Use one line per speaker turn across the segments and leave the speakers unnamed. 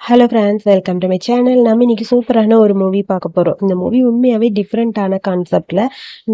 Hello friends, welcome to my channel. நம்ம இன்னைக்கு சூப்பரான ஒரு மூவி பார்க்க போகிறோம். இந்த மூவி உண்மையாகவே டிஃப்ரெண்ட்டான கான்செப்டில்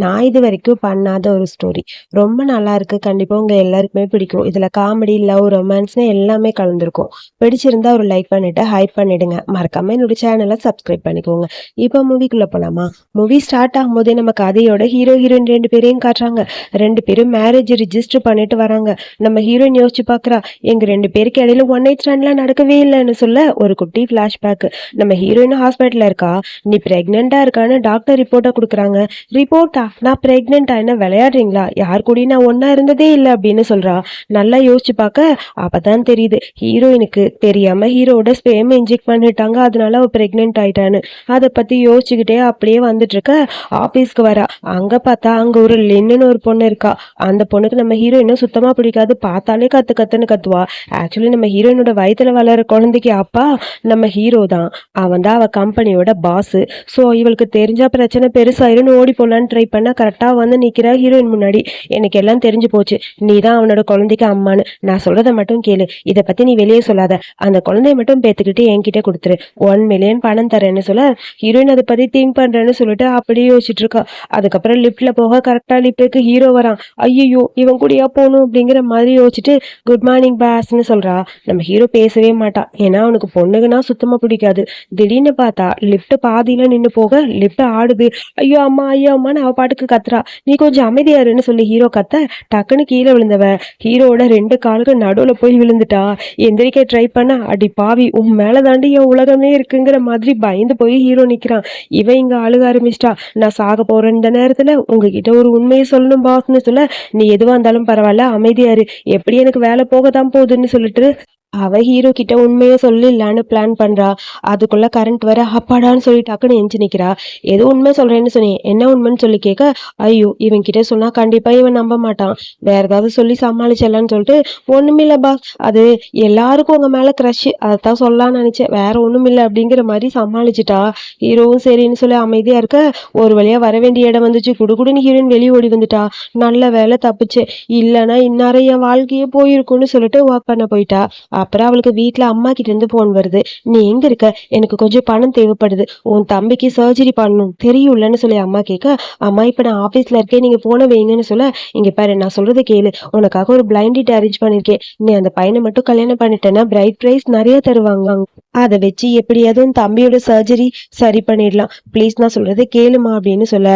நான் இது வரைக்கும் பண்ணாத ஒரு ஸ்டோரி. ரொம்ப நல்லா இருக்கு. கண்டிப்பாக உங்கள் எல்லாருக்குமே பிடிக்கும். இதில் காமெடி, லவ், ரொமான்ஸ்னு எல்லாமே கலந்துருக்கும். பிடிச்சிருந்தா ஒரு லைக் பண்ணிவிட்டு ஹைப் பண்ணிவிடுங்க. மறக்காமல் என்னோட சேனலை சப்ஸ்கிரைப் பண்ணிக்கோங்க. இப்போ மூவிக்குள்ளே போகலாமா? மூவி ஸ்டார்ட் ஆகும்போதே நம்ம கதையோட ஹீரோ ஹீரோயின் 2 பேரையும் காட்டுறாங்க. 2 பேரும் மேரேஜ் ரிஜிஸ்டர் பண்ணிட்டு வராங்க. நம்ம ஹீரோயின் யோசிச்சு பார்க்குறா, எங்கள் 2 பேருக்கு இடையில ஒன் நைட் ஸ்டாண்ட்லாம் நடக்கவே இல்லைன்னு சொல்ல ஒரு குட்டி ஃபிளாஷ்பேக். நம்ம ஹீரோயின் ஹாஸ்பிட்டல்ல இருக்கா. நீ பிரெக்னெண்டா இருக்கான்னு டாக்டர் ரிப்போர்ட்டை கொடுக்குறாங்க. ரிப்போர்ட்டா? நான் பிரெக்னெண்டா? என்ன விளையாடுறீங்களா? யார் கூடயும் நான் ஒன்னா இருந்ததே இல்லை அப்படின்னு சொல்றா. நல்லா யோசிச்சு பார்க்க அப்பதான் தெரியுது ஹீரோயினுக்கு தெரியாம ஹீரோட ஸ்பேம் இன்ஜெக்ட் பண்ணிட்டாங்க. அதனால அவ பிரெக்னென்ட் ஆயிட்டான்னு. அதை பத்தி யோசிச்சுக்கிட்டே அப்படியே வந்துட்டு இருக்க ஆபீஸ்க்கு வரா. அங்க பார்த்தா அங்க ஒரு லின்னு ஒரு பொண்ணு இருக்கா. அந்த பொண்ணுக்கு நம்ம ஹீரோயினும் சுத்தமா பிடிக்காது. பார்த்தாலே கத்து கத்துன்னு கத்துவா. ஆக்சுவலி நம்ம ஹீரோயினோட வயித்துல வளர குழந்தைக்கு அப்பா நம்ம ஹீரோ தான். அவன் தான் அவ கம்பெனியோட பாஸ். ஸோ இவளுக்கு தெரிஞ்சா பிரச்சனை பெருசாயிருன்னு ஓடி போலான்னு ட்ரை பண்ணா கரெக்டாக வந்து நிற்கிறா ஹீரோயின் முன்னாடி. எனக்கு எல்லாம் தெரிஞ்சு போச்சு. நீ தான் அவனோட குழந்தைக்கு அம்மானு. நான் சொல்றதை மட்டும் கேளு. இதை பத்தி நீ வெளியே சொல்லாத. அந்த குழந்தைய மட்டும் பேத்துக்கிட்டு என்கிட்ட கொடுத்துரு. 1 மில்லியன் பணம் தரேன்னு சொல்ல ஹீரோயின் அதை பத்தி திங்க் பண்றேன்னு சொல்லிட்டு அப்படியே யோசிச்சுட்டு இருக்கா. அதுக்கப்புறம் லிப்ட்ல போக கரெக்டா லிப்டுக்கு ஹீரோ வரான். ஐயோ இவன் கூடயா போகணும் அப்படிங்கிற மாதிரி யோசிச்சுட்டு குட் மார்னிங் பாஸ்ன்னு சொல்றா. நம்ம ஹீரோ பேசவே மாட்டான். ஏன்னா அவனுக்கு பொண்ணுங்கன்னா சுத்தமா பிடிக்காது. திடீர்னு பார்த்தா லிப்ட் பாதியில நின்று போக லிப்ட் ஆடுது. ஐயோ அம்மா ஐயோ அம்மான்னு அவ பாட்டுக்கு கத்துறா. நீ கொஞ்சம் அமைதியாருன்னு சொல்லி ஹீரோ கத்த டக்குன்னு கீழே விழுந்தவ ஹீரோட 2 காலுக்கு நடுவுல போய் விழுந்துட்டா. எந்திரிக்க ட்ரை பண்ண அடி பாவி உன் மேல தாண்டி என் உலகமே இருக்குங்கிற மாதிரி பயந்து போய் ஹீரோ நிக்கிறான். இவன் இங்க அழுக ஆரம்பிச்சிட்டா. நான் சாக போறேன் இந்த நேரத்துல உங்ககிட்ட ஒரு உண்மையை சொல்லணும் பாஸ்ன்னு சொல்ல நீ எதுவா இருந்தாலும் பரவாயில்ல அமைதியாரு. எப்படி எனக்கு வேலை போக தான் போகுதுன்னு சொல்லிட்டு அவ ஹீரோ கிட்ட உண்மையை சொல்லிடலான்னு பிளான் பண்றா. அதுக்குள்ள கரண்ட் வர அப்பாடான்னு சொல்லி டக்குன்னு எஞ்சி நிக்கிறா. ஏதோ உண்மை சொல்றேன்னு சொன்னேன், என்ன உண்மைன்னு சொல்லி கேட்க ஐயோ இவன் கிட்ட சொன்னா கண்டிப்பா இவன் நம்ப மாட்டான். வேற ஏதாவது சொல்லி சமாளிச்சிடலான்னு சொல்லிட்டு ஒண்ணுமில்ல பாஸ், அது எல்லாருக்கும் உங்க மேல கிரஷ், அதைத்தான் சொல்லலாம்னு நினைச்சேன், வேற ஒண்ணுமில்ல அப்படிங்கிற மாதிரி சமாளிச்சுட்டா. ஹீரோவும் சரின்னு சொல்லி அமைதியா இருக்க ஒரு வழியா வர வேண்டிய இடம் வந்துச்சு. குடுகுடுன்னு ஹீரோயின் வெளியே ஓடி வந்துட்டா. நல்ல வேலை தப்புச்சு. இல்லைன்னா இந்நேரம் என் வாழ்க்கையே போயிருக்கும்னு சொல்லிட்டு ஒர்க் பண்ண போயிட்டா. அப்புறம் அவளுக்கு வீட்டுல அம்மா கிட்ட இருந்து போன் வருது. நீ எங்க இருக்க? எனக்கு கொஞ்சம் பணம் தேவைப்படுது. உன் தம்பிக்கு சர்ஜரி பண்ணணும் தெரியும்லன்னு சொல்லி அம்மா கேட்க அம்மா இப்ப நான் ஆபீஸ்ல இருக்கேன், நீங்க போன வைங்கன்னு சொல்ல இங்க பாரு நான் சொல்றதை கேளு. உனக்காக ஒரு பிளைண்ட் டேட் அரேஞ்ச் பண்ணிருக்கேன். நீ அந்த பையனை மட்டும் கல்யாணம் பண்ணிட்டேன்னா பிரைட் பிரைஸ் நிறைய தருவாங்க. அதை வச்சு எப்படியாவது உன் தம்பியோட சர்ஜரி சரி பண்ணிடலாம். ப்ளீஸ் நான் சொல்றதை கேளுமா அப்படின்னு சொல்ல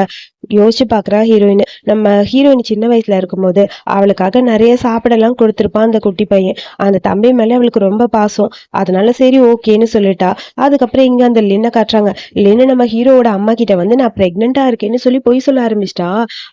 யோசிச்சு பாக்குறா ஹீரோயின். நம்ம ஹீரோயின் சின்ன வயசுல இருக்கும்போது அவளுக்காக நிறைய சாப்பிடலாம் கொடுத்துருப்பான் அந்த குட்டி பையன். அந்த தம்பி மேல அவளுக்கு ரொம்ப பாசம். அதனால சரி ஓகேன்னு சொல்லிட்டா. அதுக்கப்புறம் இங்க அந்த லின்னை காட்டுறாங்க. லின்னு நம்ம ஹீரோவோட அம்மா கிட்ட வந்து நான் பிரெக்னெண்டா இருக்கேன்னு சொல்லி பொய் சொல்ல ஆரம்பிச்சிட்டா.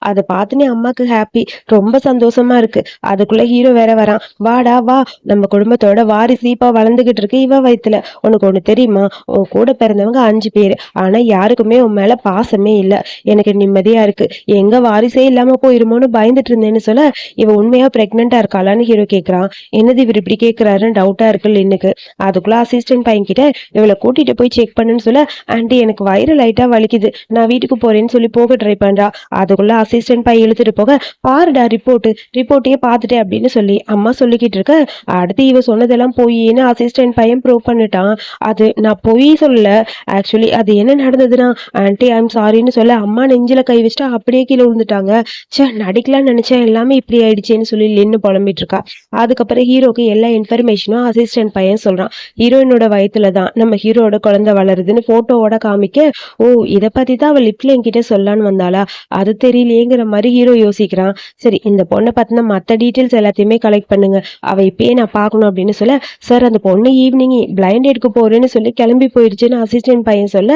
அதை பார்த்துனே அம்மாக்கு ஹாப்பி, ரொம்ப சந்தோஷமா இருக்கு. அதுக்குள்ள ஹீரோ வேற வரான். வாடா வா, நம்ம குடும்பத்தோட வாரிசு இப்ப வளர்ந்துகிட்டு இருக்கு இவ வயித்துல. உனக்கு ஒண்ணு தெரியுமா? உன் கூட பிறந்தவங்க 5 பேரு. ஆனா யாருக்குமே உன் மேல பாசமே இல்ல. எனக்கு நிம்மதியா இருக்கு. எங்க வாரிசே இல்லாம போயிருமோன்னு பயந்துட்டு இருந்தேன்னு சொல்ல இவ உண்மையா பிரெக்னெண்டா இருக்காளான்னு ஹீரோ கேக்குறான். என்னது இவர் இப்படி கேக்குறாருன்னு டவுட்டா இருக்கு லின்னுக்கு. அதுக்குள்ள அசிஸ்டன்ட் பையன் கிட்ட இவளை கூட்டிட்டு போய் செக் பண்ணுன்னு சொல்ல ஆண்டி எனக்கு வயிறு லைட்டா வலிக்குது, நான் வீட்டுக்கு போறேன்னு சொல்லி போக ட்ரை பண்றா. அதுக்குள்ள அசிஸ்டன்ட் பையன் இழுத்துட்டு போக பாருடா ரிப்போர்ட்டையே பார்த்துட்டேன் அப்படின்னு சொல்லி அம்மா சொல்லிக்கிட்டு இருக்க அடுத்து இவ சொன்னதெல்லாம் பொய்ன்னு அசிஸ்டன்ட் பையன் ப்ரூவ் பண்ணிட்டான். அது நான் பொய் சொல்லல, ஆக்சுவலி அது என்ன நடந்ததுன்னா ஆன்டி ஐம் சாரின்னு சொல்ல அம்மா நெஞ்சில கை வச்சுட்டா அப்படியே கீழே விழுந்துட்டாங்க. சே நடிக்கலாம்னு நினைச்சேன், எல்லாமே இப்படி ஆயிடுச்சேன்னு சொல்லி லின்னு புலம்பிட்டு இருக்கா. அதுக்கப்புறம் ஹீரோக்கு எல்லா இன்ஃபர்மேஷனும் அசிஸ்டன்ட் பையன் சொல்றான். ஹீரோயினோட வயித்துல தான் நம்ம ஹீரோட குழந்தை வளருதுன்னு போட்டோவோட காமிக்க ஓ இதை பத்தி தான் அவள் லிப்ல என்கிட்ட சொல்லான்னு வந்தாளா, அது தெரியலையேங்கிற மாதிரி ஹீரோ யோசிக்கிறான். சரி இந்த பொண்ணை பத்தின மற்ற டீட்டெயில்ஸ் எல்லாத்தையுமே கலெக்ட் பண்ணுங்க, அவ இப்பயே நான் பார்க்கணும் அப்படின்னு சொல்ல சார் அந்த பொண்ணு ஈவினிங் பிளைண்ட் எடுக்க போறேன்னு சொல்லி கிளம்பி போயிடுச்சுன்னு அசிஸ்டன்ட் பையன் சொல்ல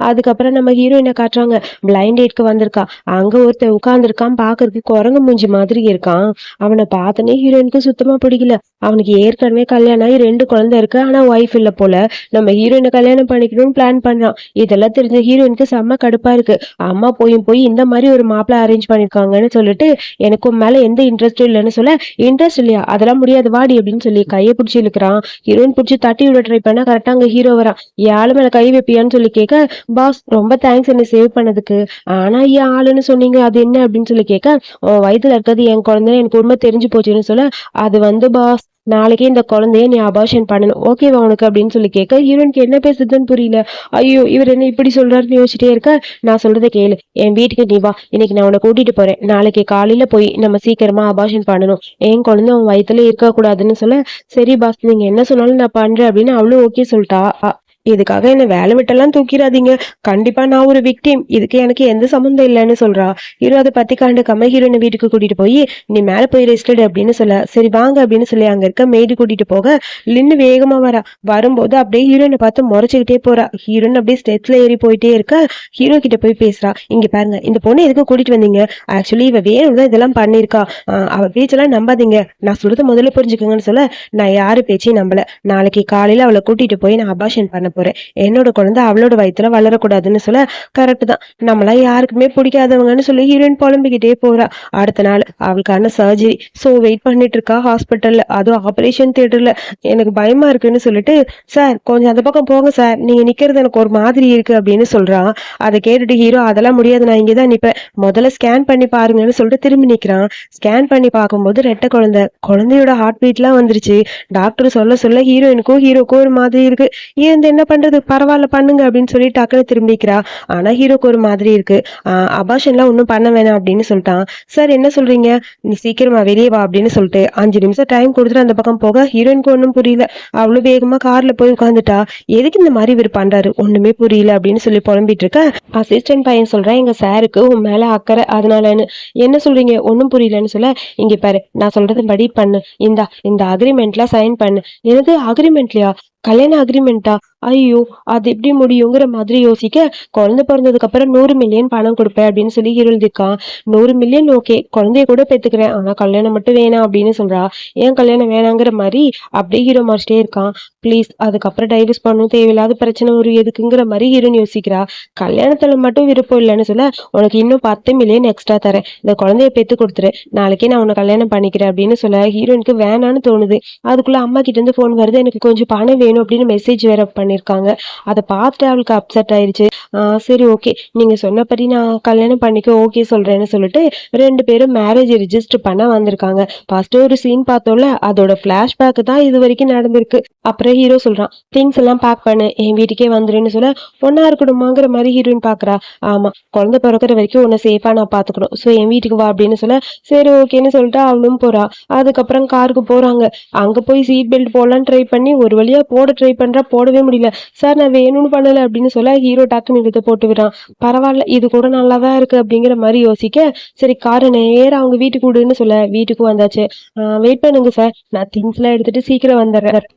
அதுக்கப்புறம் நம்ம ஹீரோயினை காட்டுறாங்க. பிளைண்ட் டேட்க்கு வந்திருக்கா. அங்க ஒருத்தன் உட்கார்ந்துருக்கான், பாக்குறதுக்கு குரங்கு மூஞ்சி மாதிரி இருக்கான். அவனை பார்த்தனே ஹீரோயினுக்கு சுத்தமா பிடிக்கல. அவனுக்கு ஏற்கனவே கல்யாணம் ஆகி 2 குழந்தை இருக்கு, ஆனா ஒய்ஃப் இல்ல போல. நம்ம ஹீரோயினை கல்யாணம் பண்ணிக்கணும்னு பிளான் பண்றான். இதெல்லாம் தெரிஞ்ச ஹீரோயினுக்கு செம்ம கடுப்பா இருக்கு. அம்மா போய் இந்த மாதிரி ஒரு மாப்பிள்ள அரேஞ்ச் பண்ணிருக்காங்கன்னு சொல்லிட்டு எனக்கு மேல எந்த இன்ட்ரெஸ்டும் இல்லைன்னு சொல்ல இன்ட்ரெஸ்ட் இல்லையா, அதெல்லாம் முடியாது வாடி அப்படின்னு சொல்லி கையை பிடிச்சி இழுக்கிறான். ஹீரோயின் பிடிச்சி தட்டி விட ட்ரை பண்ணா கரெக்டா அங்க ஹீரோ வரான். யாழு மேல கை வைப்பியான்னு சொல்லி கேட்க பாஸ் ரொம்ப தேங்க்ஸ் என்ன சேவ் பண்ணதுக்கு, ஆனா ஏன் ஆளுன்னு சொன்னீங்க அது என்ன அப்படின்னு சொல்லி கேட்க வயித்துல இருக்கிறது என் குழந்தைன்னு எனக்கு உண்மை தெரிஞ்சு போச்சுன்னு சொல்ல அது வந்து பாஸ் நாளைக்கே இந்த குழந்தைய நீ அபார்ஷன் பண்ணணும், ஓகேவா உனக்கு அப்படின்னு சொல்லி கேட்க ஹீரோனுக்கு என்ன பேசுதுன்னு புரியல. ஐயோ இவர் என்ன இப்படி சொல்றாருன்னு யோசிச்சுட்டே இருக்க. நான் சொல்றதை கேளு, என் வீட்டுக்கு நீ வா, இன்னைக்கு நான் உன்னை கூட்டிட்டு போறேன், நாளைக்கு காலையில போய் நம்ம சீக்கிரமா அபார்ஷன் பண்ணணும், என் குழந்தை உன் வயித்துல இருக்க கூடாதுன்னு சொல்ல, சரி பாஸ் நீங்க என்ன சொன்னாலும் நான் பண்றேன் அப்படின்னு அவளும் ஓகே சொல்லிட்டா. இதுக்காக என்ன வேலை விட்டெல்லாம் தூக்கிடாதீங்க, கண்டிப்பா நான் ஒரு விக்டிம், இதுக்கு எனக்கு எந்த சம்மந்தம் இல்லைன்னு சொல்றா. ஹீரோ அதை பத்தி கண்டுக்காம ஹீரோனை வீட்டுக்கு கூட்டிட்டு போய் நீ மேல போய் ரெஸ்டட் அப்படின்னு சொல்ல, சரி வாங்க அப்படின்னு சொல்லி அங்க இருக்க மெய்டு கூட்டிட்டு போக லின்னு வேகமா வரா. வரும்போது அப்படியே ஹீரோனை பார்த்து முறைச்சுக்கிட்டே போறா. ஹீரோன் அப்படியே ஸ்டெப்ஸ்ல ஏறி போயிட்டே இருக்க ஹீரோ கிட்ட போய் பேசுறா. இங்க பாருங்க, இந்த பொண்ணு எதுக்கு கூட்டிட்டு வந்தீங்க, ஆக்சுவலி இவ வேணும்தான் இதெல்லாம் பண்ணிருக்கா, அவ பேச்செல்லாம் நம்பாதீங்க, நான் சொல்றத முதல்ல புரிஞ்சுக்கோங்கன்னு சொல்ல, நான் யாரு பேச்சையும் நம்பல, நாளைக்கு காலையில அவளை கூட்டிட்டு போய் நான் அபார்ஷன் பண்ண போறேன், என்னோட குழந்தை அவளோட வயித்துல வளரக்கூடாதுன்னு சொல்ல, கரெக்ட் தான், நம்மளாம் யாருக்குமே பிடிக்காதவங்கன்னு சொல்லி ஹீரோயின் புலம்பிக்கிட்டே போறா. அடுத்த நாள் அவளுக்கான சர்ஜரி, ஸோ வெயிட் பண்ணிட்டு இருக்கா ஹாஸ்பிட்டல்ல, அதுவும் ஆபரேஷன் தியேட்டர்ல. எனக்கு பயமா இருக்குன்னு சொல்லிட்டு, சார் கொஞ்சம் அந்த பக்கம் போங்க சார், நீங்க நிக்கிறது எனக்கு ஒரு மாதிரி இருக்கு அப்படின்னு சொல்றான். அதை கேட்டுட்டு ஹீரோ அதெல்லாம் முடியாது, நான் இங்கேதான் நிப்பேன், முதல்ல ஸ்கேன் பண்ணி பாருங்கன்னு சொல்லிட்டு திரும்பி நிக்கிறான். ஸ்கேன் பண்ணி பார்க்கும்போது ரெட்டை குழந்தையோட ஹார்ட் பீட்லாம் வந்துருச்சு. டாக்டர் சொல்ல சொல்ல ஹீரோயினுக்கும் ஹீரோக்கும் ஒரு மாதிரி இருக்கு. இருந்து என்ன பண்றது, பரவாயில்ல பண்ணுங்க அப்படின்னு சொல்லி டக்குன்னு திரும்பிக்கிறா. ஆனா ஹீரோக்கு ஒரு மாதிரி இருக்கு. அபார்ஷன்லாம் ஒன்றும் பண்ண வேணாம் அப்படின்னு சொல்லிட்டான். சார் என்ன சொல்றீங்க, நீ சீக்கிரமா வெளியே வா அப்படின்னு சொல்லிட்டு 5 நிமிஷம் டைம் கொடுத்துட்டு அந்த பக்கம் போக ஹீரோயினுக்கு ஒன்றும் புரியல. அவ்வளவு வேகமா கார்ல போய் உட்காந்துட்டா. எதுக்கு இந்த மாதிரி இவர் பண்றாரு ஒண்ணுமே புரியல அப்படின்னு சொல்லி புலம்பிட்டு இருக்க அசிஸ்டன்ட் பையன் சொல்றேன், எங்க சாருக்கு உன் மேல அக்கறை அதனாலன்னு. என்ன சொல்றீங்க ஒன்றும் புரியலன்னு சொல்ல, இங்க பாரு நான் சொல்றது படி பண்ணு, இந்த அக்ரிமெண்ட்ல சைன் பண்ணு. எனது அக்ரிமெண்ட்லயா, கல்யாண அக்ரிமெண்டா, ஐயோ அது எப்படி முடியுங்கிற மாதிரி யோசிக்க, குழந்தை பிறந்ததுக்கு அப்புறம் 100 மில்லியன் பணம் கொடுப்பேன் அப்படின்னு சொல்லி எழுதிருக்கான். 100 மில்லியன் ஓகே, குழந்தைய கூட பெத்துக்கிறேன், ஆனா கல்யாணம் மட்டும் வேணாம் அப்படின்னு சொல்றா. ஏன் கல்யாணம் வேணாங்கிற மாதிரி அப்படியே ஹீரோ மாறிச்சிட்டே இருக்கான். ப்ளீஸ் அதுக்கப்புறம் டைவர்ஸ் பண்ணும், தேவையில்லாத பிரச்சனை ஒரு எதுக்குங்கிற மாதிரி ஹீரோன் யோசிக்கிறா. கல்யாணத்துல மட்டும் விருப்பம் இல்லைன்னு சொல்ல, உனக்கு இன்னும் 10 மில்லியன் எக்ஸ்ட்ரா தரேன், இந்த குழந்தைய பெத்து கொடுத்துரு, நாளைக்கே நான் உன்னை கல்யாணம் பண்ணிக்கிறேன் அப்படின்னு சொல்ல ஹீரோனுக்கு வேணான்னு தோணுது. அதுக்குள்ள அம்மா கிட்ட இருந்து போன் வருது, எனக்கு கொஞ்சம் பணம் வேணும் அப்படின்னு மெசேஜ் வேற பண்ணிருக்காங்க. அதை பார்த்துட்டு அவளுக்கு அப்செட் ஆயிடுச்சு. சரி ஓகே நீங்க சொன்னபடி நான் கல்யாணம் பண்ணிக்க ஓகே சொல்றேன்னு சொல்லிட்டு 2 பேரும் மேரேஜ் ரிஜிஸ்டர் பண்ண வந்திருக்காங்க. ஃபர்ஸ்ட் ஒரு சீன் பார்த்தோம்ல, அதோட பிளாஷ்பேக் தான் இது வரைக்கும் நடந்திருக்கு. அப்புறம் ஹீரோ சொல்றான், திங்ஸ் எல்லாம் பேக் பண்ணு, என் வீட்டுக்கே வந்துருன்னு சொல்ல, ஒன்னா இருக்கணுமாங்கிற மாதிரி ஹீரோயின் பாக்குறா. ஆமா, குழந்தை பிறக்கிற வரைக்கும் உன்னை சேஃபா நான் பாத்துக்கணும், ஸோ என் வீட்டுக்கு வா அப்படின்னு சொல்ல, சரி ஓகேன்னு சொல்லிட்டு அவளும் போறா. அதுக்கப்புறம் காருக்கு போறாங்க. அங்க போய் சீட் பெல்ட் போடலான்னு ட்ரை பண்ணி ஒரு வழியா போட ட்ரை பண்றா, போடவே முடியல. சார் நான் வேணும்னு பண்ணல அப்படின்னு சொல்ல ஹீரோ டக்குன்னு எடுத்து போட்டு விடுறான். பரவாயில்ல இது கூட நல்லாதான் இருக்கு அப்படிங்கிற மாதிரி யோசிக்க, சரி காரை நேரம் அவங்க வீட்டுக்கு விடுன்னு சொல்ல வீட்டுக்கு வந்தாச்சு. வெயிட் பண்ணுங்க சார், நான் திங்ஸ் எல்லாம் எடுத்துட்டு சீக்கிரம் வந்துடுறேன்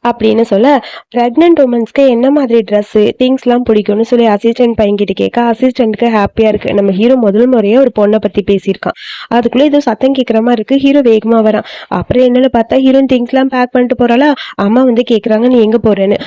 அப்படின்னு சொல்ல, ப்ரெக்னென்ட் உமன்ஸ்க்கு என்ன மாதிரி ட்ரெஸ்ஸு திங்ஸ்லாம் பிடிக்கும்னு சொல்லி அசிஸ்டன்ட் பையன்கிட்ட கேட்க, அசிஸ்டன்ட்க்கு ஹாப்பியாக இருக்குது. நம்ம ஹீரோ முதல் முறையே ஒரு பொண்ணை பற்றி பேசியிருக்கான். அதுக்குள்ளே ஏதோ சத்தம் கேட்குற மாதிரி இருக்குது. ஹீரோ வேகமாக வரான். அப்புறம் என்னன்னு பார்த்தா ஹீரோயின் திங்ஸ்லாம் பேக் பண்ணிட்டு போகிறாளா. அம்மா வந்து கேட்குறாங்க, நீ எங்கே போகிறேன்னு.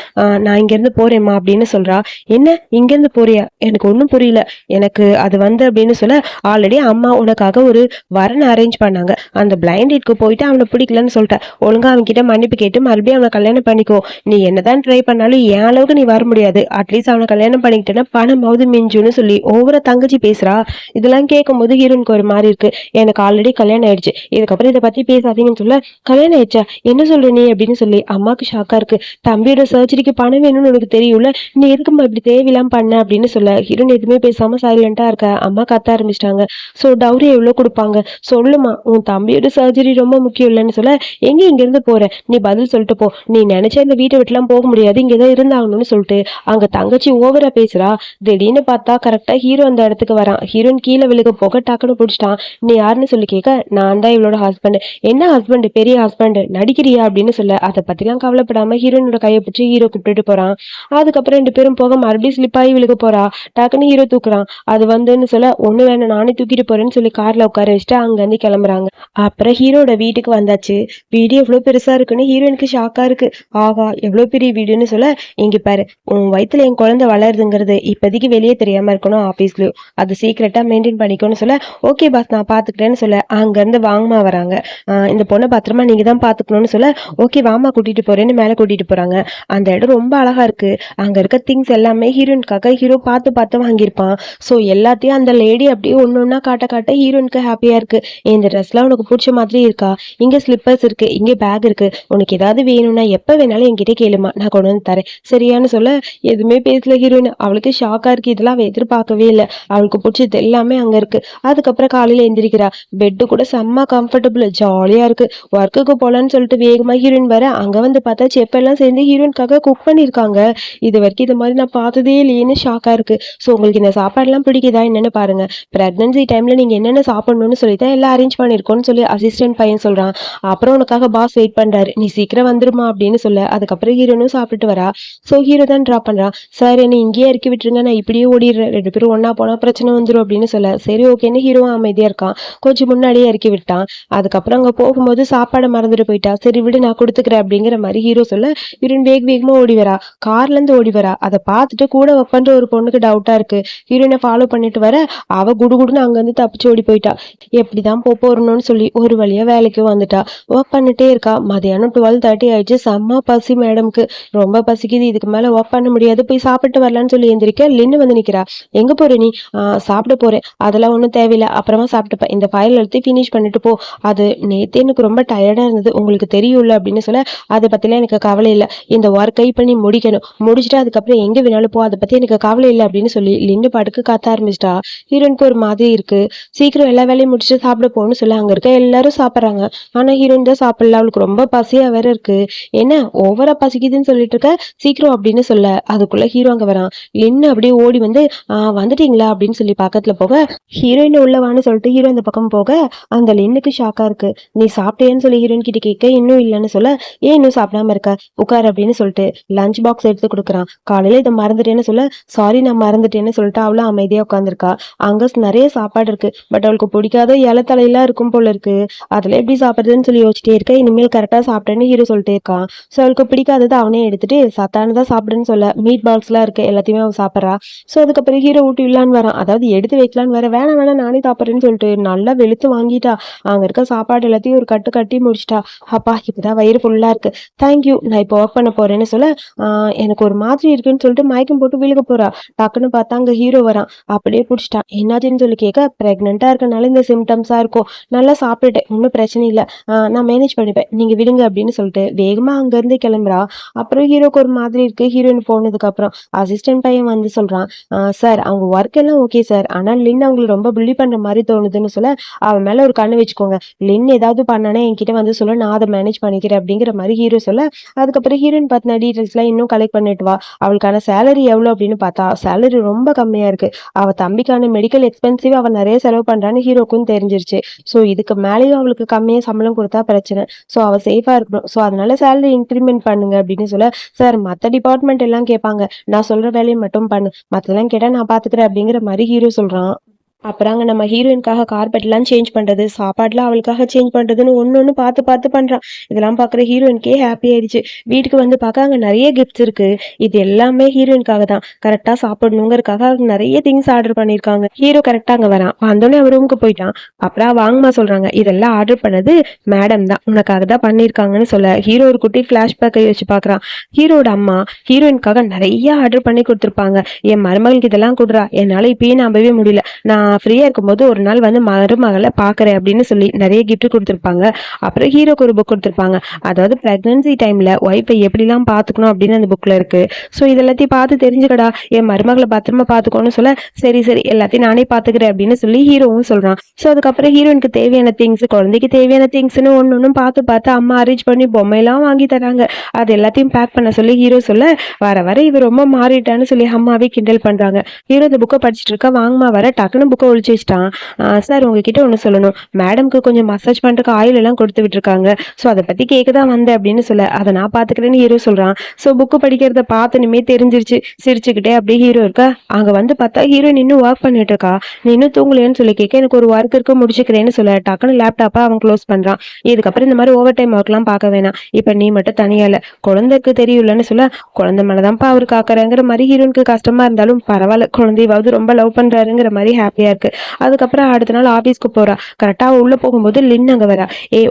நான் இங்கேருந்து போகிறேம்மா அப்படின்னு சொல்கிறா. என்ன இங்கேருந்து போறியா, எனக்கு ஒன்றும் புரியல, எனக்கு அது வந்து அப்படின்னு சொல்ல, ஆல்ரெடி அம்மா உனக்காக ஒரு வரன் அரேஞ்ச் பண்ணாங்க, அந்த பிளைண்ட் டேட்க்கு போயிட்டு அவனை பிடிக்கலன்னு சொல்லிட்டேன், ஒழுங்கா அவன்கிட்ட மன்னிப்பு கேட்டு மறுபடியும் அவனை கல்யாணம் பண்ணிக்கோ, நீ என்னதான் ட்ரை பண்ணாலும் என் அளவுக்கு நீ வர முடியாது, அட்லீஸ்ட் அவனை கல்யாணம் பண்ணிக்கிட்டேன்னா பணமாவது மிஞ்சுன்னு சொல்லி ஓவரா தங்கச்சி பேசுறா. இதெல்லாம் கேட்கும் போது ஹீரோனுக்கு ஒரு மாதிரி இருக்கு. எனக்கு ஆல்ரெடி கல்யாணம் ஆயிடுச்சு, இதுக்கப்புறம் இதை பத்தி பேசாதீங்கன்னு சொல்ல, கல்யாணம் ஆயிடுச்சா என்ன சொல்ற நீ அப்படின்னு சொல்லி அம்மாக்கு ஷாக்கா இருக்கு. தம்பியோட சர்ஜரிக்கு பணம் வேணும்னு உனக்கு தெரியும்ல, நீ எதுக்குமா இப்படி தேவையில்லாம பண்ண அப்படின்னு சொல்ல ஹீரோன் எதுவுமே பேசாம சைலண்டா இருக்க. அம்மா கத்த ஆரம்பிச்சிட்டாங்க. சோ டவுரி எவ்வளவு கொடுப்பாங்க சொல்லுமா, உன் தம்பியோட சர்ஜரி ரொம்ப முக்கியம் இல்லைன்னு சொல்ல, எங்க இங்க இருந்து போற, நீ பதில் சொல்லிட்டு போ, நீ நினைச்சா இந்த வீட்டை விட்டுலாம் போக முடியாது, இங்கதான் இருந்தாங்கன்னு சொல்லிட்டு அங்க தங்கச்சி ஓவரா பேசுறா. திடீர்னு பார்த்தா கரெக்டா ஹீரோ அந்த இடத்துக்கு வரான். ஹீரோயின் கீழே விழுக போக டக்குன்னு பிடிச்சிட்டான். நீ யாருன்னு சொல்லி கேட்க, நான் தான் இவளோட ஹஸ்பண்ட். என்ன ஹஸ்பண்ட், பெரிய ஹஸ்பண்ட் நடிக்கிறியா அப்படின்னு சொல்ல, அதை பத்திலாம் கவலைப்படாம ஹீரோனோட கையை பிடிச்சி ஹீரோ கூப்பிட்டுட்டு போறான். அதுக்கப்புறம் 2 பேரும் போக மறுபடியும் ஸ்லிப் ஆகி விழுக போறா. டக்குன்னு ஹீரோ தூக்குறான். அது வந்துன்னு சொல்ல, ஒண்ணு வேணும் நானே தூக்கிட்டு போறேன்னு சொல்லி கார்ல உட்கார வச்சுட்டு அங்க இருந்து கிளம்புறாங்க. அப்புறம் ஹீரோட வீட்டுக்கு வந்தாச்சு. வீடு எவ்வளவு பெருசா இருக்குன்னு ஹீரோயினுக்கு ஷாக்கா இருக்கு. ஆகா எவ்வளவு பெரிய வீடுன்னு சொல்ல, இங்க பாரு உன் வயித்துல என் குழந்தை வளருதுங்கிறது இப்போதைக்கு வெளியே தெரியாம இருக்கணும் ஆபீஸ்லயும், அது சீக்கிரட்டா மெயின்டைன் பண்ணிக்கோன்னு சொல்ல, ஓகே பாஸ் நான் பாத்துக்கிறேன்னு சொல்ல, அங்க இருந்து வாங்கம்மா வராங்க. இந்த பொண்ணை பத்திரமா நீங்க தான் பாத்துக்கணும்னு சொல்ல, ஓகே வாமா கூட்டிட்டு போறேன்னு மேல கூட்டிட்டு போறாங்க. அந்த இடம் ரொம்ப அழகா இருக்கு. அங்க இருக்க திங்ஸ் எல்லாமே ஹீரோயின்காக ஹீரோ பார்த்து பார்த்து வாங்கியிருப்பான். ஸோ எல்லாத்தையும் அந்த லேடி அப்படியே ஒன்று ஒன்றா காட்ட காட்ட ஹீரோயினுக்கு ஹாப்பியா இருக்கு. இந்த ட்ரெஸ்லாம் உனக்கு பிடிச்ச மாதிரி இருக்கா, இங்க ஸ்லிப்பர்ஸ் இருக்கு, இங்க பேக் இருக்கு, உனக்கு ஏதாவது வேணும்னா எப்ப வேணாலும் என்கிட்ட கேளுமா, நான் கொண்டு வந்து தரேன் சரியான்னு சொல்ல, எதுவுமே பேசல ஹீரோயின். அவளுக்கு ஷாக்கா இருக்கு, இதெல்லாம் அவ எதிர்பார்க்கவே இல்லை. அவளுக்கு பிடிச்சது எல்லாமே அங்க இருக்கு. அதுக்கப்புறம் காலையில எந்திரிக்கிறா, பெட்டு கூட செம்ம கம்ஃபர்டபுள் ஜாலியா இருக்கு. ஒர்க்குக்கு போலான்னு சொல்லிட்டு வேகமா ஹீரோயின் வர, அங்க வந்து பார்த்தா செப்பெல்லாம் சேர்ந்து ஹீரோயின்காக குக் பண்ணிருக்காங்க. இது வரைக்கும் இது மாதிரி நான் பார்த்ததே இல்லையேன்னு ஷாக்கா இருக்கு. ஸோ உங்களுக்கு இந்த சாப்பாடுலாம் பிடிக்குதா என்னன்னு பாருங்க, பிரெக்னன்சி டைம்ல நீங்க என்னென்ன சாப்பிடணும்னு சொல்லி தான் எல்லாம் அரேஞ்ச் பண்ணிருக்கோம்னு சொல்லி அசிஸ்டன்ட் பையன் சொல்றான். அப்புறம் உனக்காக பாஸ் வெயிட் பண்றாரு, நீ சீக்கிரம் வந்துருமா அப்படின்னு சொல்ல, அதுக்கப்புறம் ஹீரோனும் சாப்பிட்டுட்டு வரா. ஸோ ஹீரோ தான் ட்ராப் பண்றான். சார் என்னை இங்கேயே இறக்கி விட்டுருங்க, நான் இப்படியே ஓடிடுறேன், 2 பேரும் ஒன்னா போனா பிரச்சனை வந்துடும் அப்படின்னு சொல்ல, சரி ஓகேன்னு ஹீரோவும் அமைதியா இருக்கான். கொஞ்சம் முன்னாடியே இறக்கி விட்டான். அதுக்கப்புறம் அங்க போகும்போது சாப்பாடை மறந்துட்டு போயிட்டா. சரி விடு நான் கொடுத்துக்கிறேன் அப்படிங்கிற மாதிரி ஹீரோ சொல்ல, ஹீரோயின் வேகமா ஓடி வரா, கார்ல இருந்து ஓடி வரா. அதை பார்த்துட்டு கூட ஒர்க் பண்ற ஒரு பொண்ணுக்கு டவுட்டா இருக்கு. ஹீரோயினை ஃபாலோ பண்ணிட்டு வர, அவ குடுகுடுன்னு அங்க இருந்து தப்பிச்சு ஓடி போயிட்டா. எப்படிதான் போறணும்னு சொல்லி ஒரு வழியா வேலைக்கு வந்துட்டா. ஒர்க் பண்ணிட்டே இருக்கா. மதியானம் 12:30 ஆயிடுச்சு. செம்ம பசி மேடம்க்கு, ரொம்ப பசிக்குது, இதுக்கு மேல ஒர்க் பண்ண முடியாது, போய் சாப்பிட்டு வரலான்னு சொல்லி எந்திரிக்க லின்னு வந்து நிக்கிறா. எங்க போற நீ? சாப்பிட போறேன். அதெல்லாம் ஒன்றும் தேவையில்லை, அப்புறமா சாப்பிட்டுப்பேன், இந்த ஃபைல் எடுத்து ஃபினிஷ் பண்ணிட்டு போ. அது நேத்தே எனக்கு ரொம்ப டயர்டா இருந்தது, உங்களுக்கு தெரியும்ல அப்படின்னு சொல்ல, அதை பத்திலாம் எனக்கு கவலை இல்லை, இந்த ஒர்க்கை இப்ப நீ முடிக்கணும், முடிச்சுட்டு அதுக்கப்புறம் எங்க வேணாலும் போ, அதை பத்தி எனக்கு கவலை இல்லை அப்படின்னு சொல்லி லின்னு பாட்டுக்கு காத்த ஆரம்பிச்சிட்டா. ஹீரோயினுக்கு ஒரு மாதிரி இருக்கு. சீக்கிரம் எல்லா வேலையும் முடிச்சுட்டு சாப்பிட போன்னு சொல்ல, அங்க இருக்க எல்லாரும் சாப்பிட்றாங்க. ஆனா ஹீரோயின் தான் சாப்பிடல. அவளுக்கு ரொம்ப பசியா வேற இருக்கு. என்ன ஓவரா பசிக்குதுன்னு சொல்லிட்டு இருக்க, சீக்கிரம் அப்படின்னு சொல்ல, அதுக்குள்ள ஹீரோ அங்க வரான். லின்னு அப்படியே ஓடி வந்து வந்துட்டீங்களா அப்படின்னு சொல்லி பக்கத்துல போக, ஹீரோயின் உள்ளவான்னு சொல்லிட்டு ஹீரோ இந்த பக்கம் போக, அந்த லின்னுக்கு ஷாக்கா இருக்கு. நீ சாப்பிட்டேன்னு சொல்லி ஹீரோயின் கிட்ட கேட்க, இன்னும் இல்லைன்னு சொல்ல, ஏன் இன்னும் சாப்பிடாம இருக்க, உட்கார் அப்படின்னு சொல்லிட்டு லஞ்ச் பாக்ஸ் எடுத்து கொடுக்குறான். காலையில இதை மறந்துட்டேன்னு சொல்ல, சாரி நான் மறந்துட்டேன்னு சொல்லிட்டு அவளும் அமைதியா உட்காந்துருக்கா. அங்க நிறைய சாப்பாடு இருக்கு, பட் அவளுக்கு பிடிக்காத இலத்தலையெல்லாம் இருக்கும் போல இருக்கு. அதுல எப்படி சாப்பிடுறதுன்னு சொல்லி யோசிச்சிட்டே இருக்க. இனிமேல் கரெக்டா சாப்பிட்டேன்னு ஹீரோ சொல்லிட்டே இருக்கான். ஸோ அவளுக்கு பிடிக்காததை அவனே எடுத்துட்டு சத்தானதான் சாப்பிடுன்னு சொல்ல, மீட் பால்ஸ் எல்லாம் இருக்கு, எல்லாத்தையுமே அவள் சாப்பிட்றா. ஸோ அதுக்கப்புறம் ஹீரோ ஊட்டி விடலான்னு வரான், அதாவது எடுத்து வைக்கலான்னு வர, வேணாம் வேணாம் நானே சாப்பிட்றேன்னு சொல்லிட்டு நல்லா வெளுத்து வாங்கிட்டா. அங்க இருக்க சாப்பாடு எல்லாத்தையும் ஒரு கட்டு கட்டி முடிச்சிட்டா. அப்பா இப்பதான் வயிறு ஃபுல்லா இருக்கு, தேங்க்யூ, நான் இப்போ ஒர்க் பண்ண போறேன்னு சொல்ல, எனக்கு ஒரு மாதிரி இருக்குன்னு சொல்லிட்டு மயக்கம் போட்டு விழுக போறா. டக்குன்னு பார்த்தா அங்க ஹீரோ வரான். அப்படியே பிடிச்சிட்டான். என்னாச்சுன்னு சொல்லி கேட்க, பிரெக்னெண்டா இருக்கனால இந்த சிம்டம்ஸா இருக்கும், நல்லா சாப்பிட்டுட்டேன், ஒன்றும் பிரச்சனை இல்லை, நான் மேனேஜ் பண்ணிப்பேன், நீங்க விடுங்க அப்படின்னு சொல்லிட்டு வேகமா அங்க இருந்து கிளம்புறா. அப்புறம் ஹீரோக்கு ஒரு மாதிரி இருக்கு. ஹீரோயின் போனதுக்கு அப்புறம் அசிஸ்டன்ட் பையன் வந்து சொல்றான், சார் அவங்க ஒர்க் எல்லாம் ஓகே சார், ஆனா லின் அவங்களுக்கு ரொம்ப புள்ளி பண்ற மாதிரி தோணுதுன்னு சொல்ல, அவன் மேல ஒரு கண்ணு வச்சுக்கோங்க, லின் ஏதாவது பண்ணானே என்கிட்ட வந்து சொல்ல, நான் அதை மேனேஜ் பண்ணிக்கிறேன் அப்படிங்கிற மாதிரி ஹீரோ சொல்ல, அதுக்கப்புறம் ஹீரோயின் பார்த்தின டீட்டெயில்ஸ் எல்லாம் இன்னும் கலெக்ட் பண்ணிட்டு வா, அவளுக்கான சேலரி எவ்வளவு அப்படின்னு பார்த்தா சேலரி ரொம்ப கம்மியா இருக்கு. அவ தம்பிக்கான மெடிக்கல் எக்ஸ்பென்சிவ் அவ நிறைய செலவு பண்றான்னு ஹீரோக்கும் தெரிஞ்சிருச்சு. ஸோ இதுக்கு மேலேயும் அவளுக்கு கம்மியா சம்பளம் கொடுத்தா பிரச்சனை, ஸோ அவ சேஃபா இருக்கணும், ஸோ அதனால சேலரி இன்க்ரிமெண்ட் பண்ணுங்க அப்படின்னு சொல்ல, சார் மற்ற டிபார்ட்மெண்ட் எல்லாம் கேட்பாங்க, நான் சொல்ற வேலையை மட்டும் பண்ணு, மற்றதெல்லாம் கேட்டா நான் பாத்துக்கிறேன் அப்படிங்கிற மாதிரி ஹீரோ சொல்றான். அப்புறம் அங்கே நம்ம ஹீரோயின்காக கார்பெட்லாம் சேஞ்ச் பண்ணுறது, சாப்பாடுலாம் அவளுக்காக சேஞ்ச் பண்ணுறதுன்னு ஒன்று ஒன்று பார்த்து பார்த்து பண்ணுறான். இதெல்லாம் பார்க்குற ஹீரோயின்கே ஹாப்பி ஆயிடுச்சு. வீட்டுக்கு வந்து பார்க்க அங்கே நிறைய கிஃப்ட்ஸ் இருக்குது. இது எல்லாமே ஹீரோயின்காக தான், கரெக்டாக சாப்பிடணுங்கிறதுக்காக அவங்க நிறைய திங்ஸ் ஆர்டர் பண்ணியிருக்காங்க. ஹீரோ கரெக்டாக அங்கே வரான். வந்தோடனே அவர் ரூமுக்கு போயிட்டான். அப்புறம் வாங்கம்மா சொல்கிறாங்க, இதெல்லாம் ஆர்டர் பண்ணது மேடம் தான், உனக்காக தான் பண்ணியிருக்காங்கன்னு சொல்ல, ஹீரோ ஒரு குட்டி ஃப்ளாஷ்பேக்கை வச்சு பார்க்குறான். ஹீரோட அம்மா ஹீரோயின்காக நிறைய ஆர்டர் பண்ணி கொடுத்துருப்பாங்க. என் மருமகளுக்கு இதெல்லாம் கொடுறா, என்னால் இப்பயே நம்பவே முடியல, நான் ஃப்ரீயா இருக்கும்போது ஒரு நாள் வந்து மருமகளை பாக்குறேன் அப்படின்னு சொல்லி நிறைய கிஃப்ட் கொடுத்துருப்பாங்க. அப்புறம் ஹீரோக்கு ஒரு புக் கொடுத்துருப்பாங்க, அதாவது பிரெக்னன்சி டைம்ல ஒய்ஃபை எப்படிலாம் பாத்துக்கணும் அப்படின்னு அந்த புக்ல இருக்கு. ஸோ இதெல்லாத்தையும் பார்த்து தெரிஞ்சுக்கடா, என் மருமகளை பத்திரமா பாத்துக்கோன்னு சொல்ல, சரி சரி எல்லாத்தையும் நானே பாத்துக்கிறேன் அப்படின்னு சொல்லி ஹீரோவும் சொல்றான். ஸோ அதுக்கப்புறம் ஹீரோனுக்கு தேவையான திங்ஸ், குழந்தைக்கு தேவையான திங்ஸ்னு ஒன்னொன்னும் பார்த்து பார்த்து அம்மா அரேஞ்ச் பண்ணி பொம்மையெல்லாம் வாங்கி தராங்க. அது எல்லாத்தையும் பேக் பண்ண சொல்லி ஹீரோ சொல்ல, வர வர இவ ரொம்ப மாறிட்டான்னு சொல்லி அம்மாவே கிண்டல் பண்றாங்க. ஹீரோ இந்த புக்கை படிச்சுட்டு இருக்க, வாங்கம்மா வர டக்குன்னு புக்கை புக்கை ஒழிச்சு வச்சுட்டான். சார் உங்ககிட்ட ஒன்று சொல்லணும், மேடம்க்கு கொஞ்சம் மசாஜ் பண்ணுறதுக்கு ஆயில் எல்லாம் கொடுத்து விட்டுருக்காங்க, ஸோ அதை பற்றி கேட்க தான் வந்தேன் அப்படின்னு சொல்ல, அதை நான் பார்த்துக்கிறேன்னு ஹீரோ சொல்கிறான். ஸோ புக்கு படிக்கிறத பார்த்தனுமே தெரிஞ்சிருச்சு. சிரிச்சுக்கிட்டே அப்படியே ஹீரோ இருக்கா. அங்கே வந்து பார்த்தா ஹீரோயின் இன்னும் ஒர்க் பண்ணிட்டு இருக்கா. நீ இன்னும் தூங்கலையான்னு சொல்லி கேட்க, எனக்கு ஒரு ஒர்க் இருக்க முடிச்சுக்கிறேன்னு சொல்ல டக்குன்னு லேப்டாப்பை அவன் க்ளோஸ் பண்ணுறான். இதுக்கப்புறம் இந்த மாதிரி ஓவர் டைம் ஒர்க்லாம் பார்க்க வேணாம், இப்போ நீ மட்டும் தனியா இல்லை, குழந்தைக்கு தெரியும்லன்னு சொல்ல, குழந்தை மேலதான்ப்பா அவரு காக்குறாங்கிற மாதிரி ஹீரோனுக்கு கஷ்டமா இருந்தாலும் பரவாயில்ல, குழந்தையாவது ரொம்ப லவ் பண்றாருங்கிற மாதிரி ஹாப்பியா இருக்கு. அதுக்கப்புறம் அடுத்த நாள் ஆபீஸ்க்கு போறா. கரெக்டா உள்ள போகும்போது லின் அங்க வரா.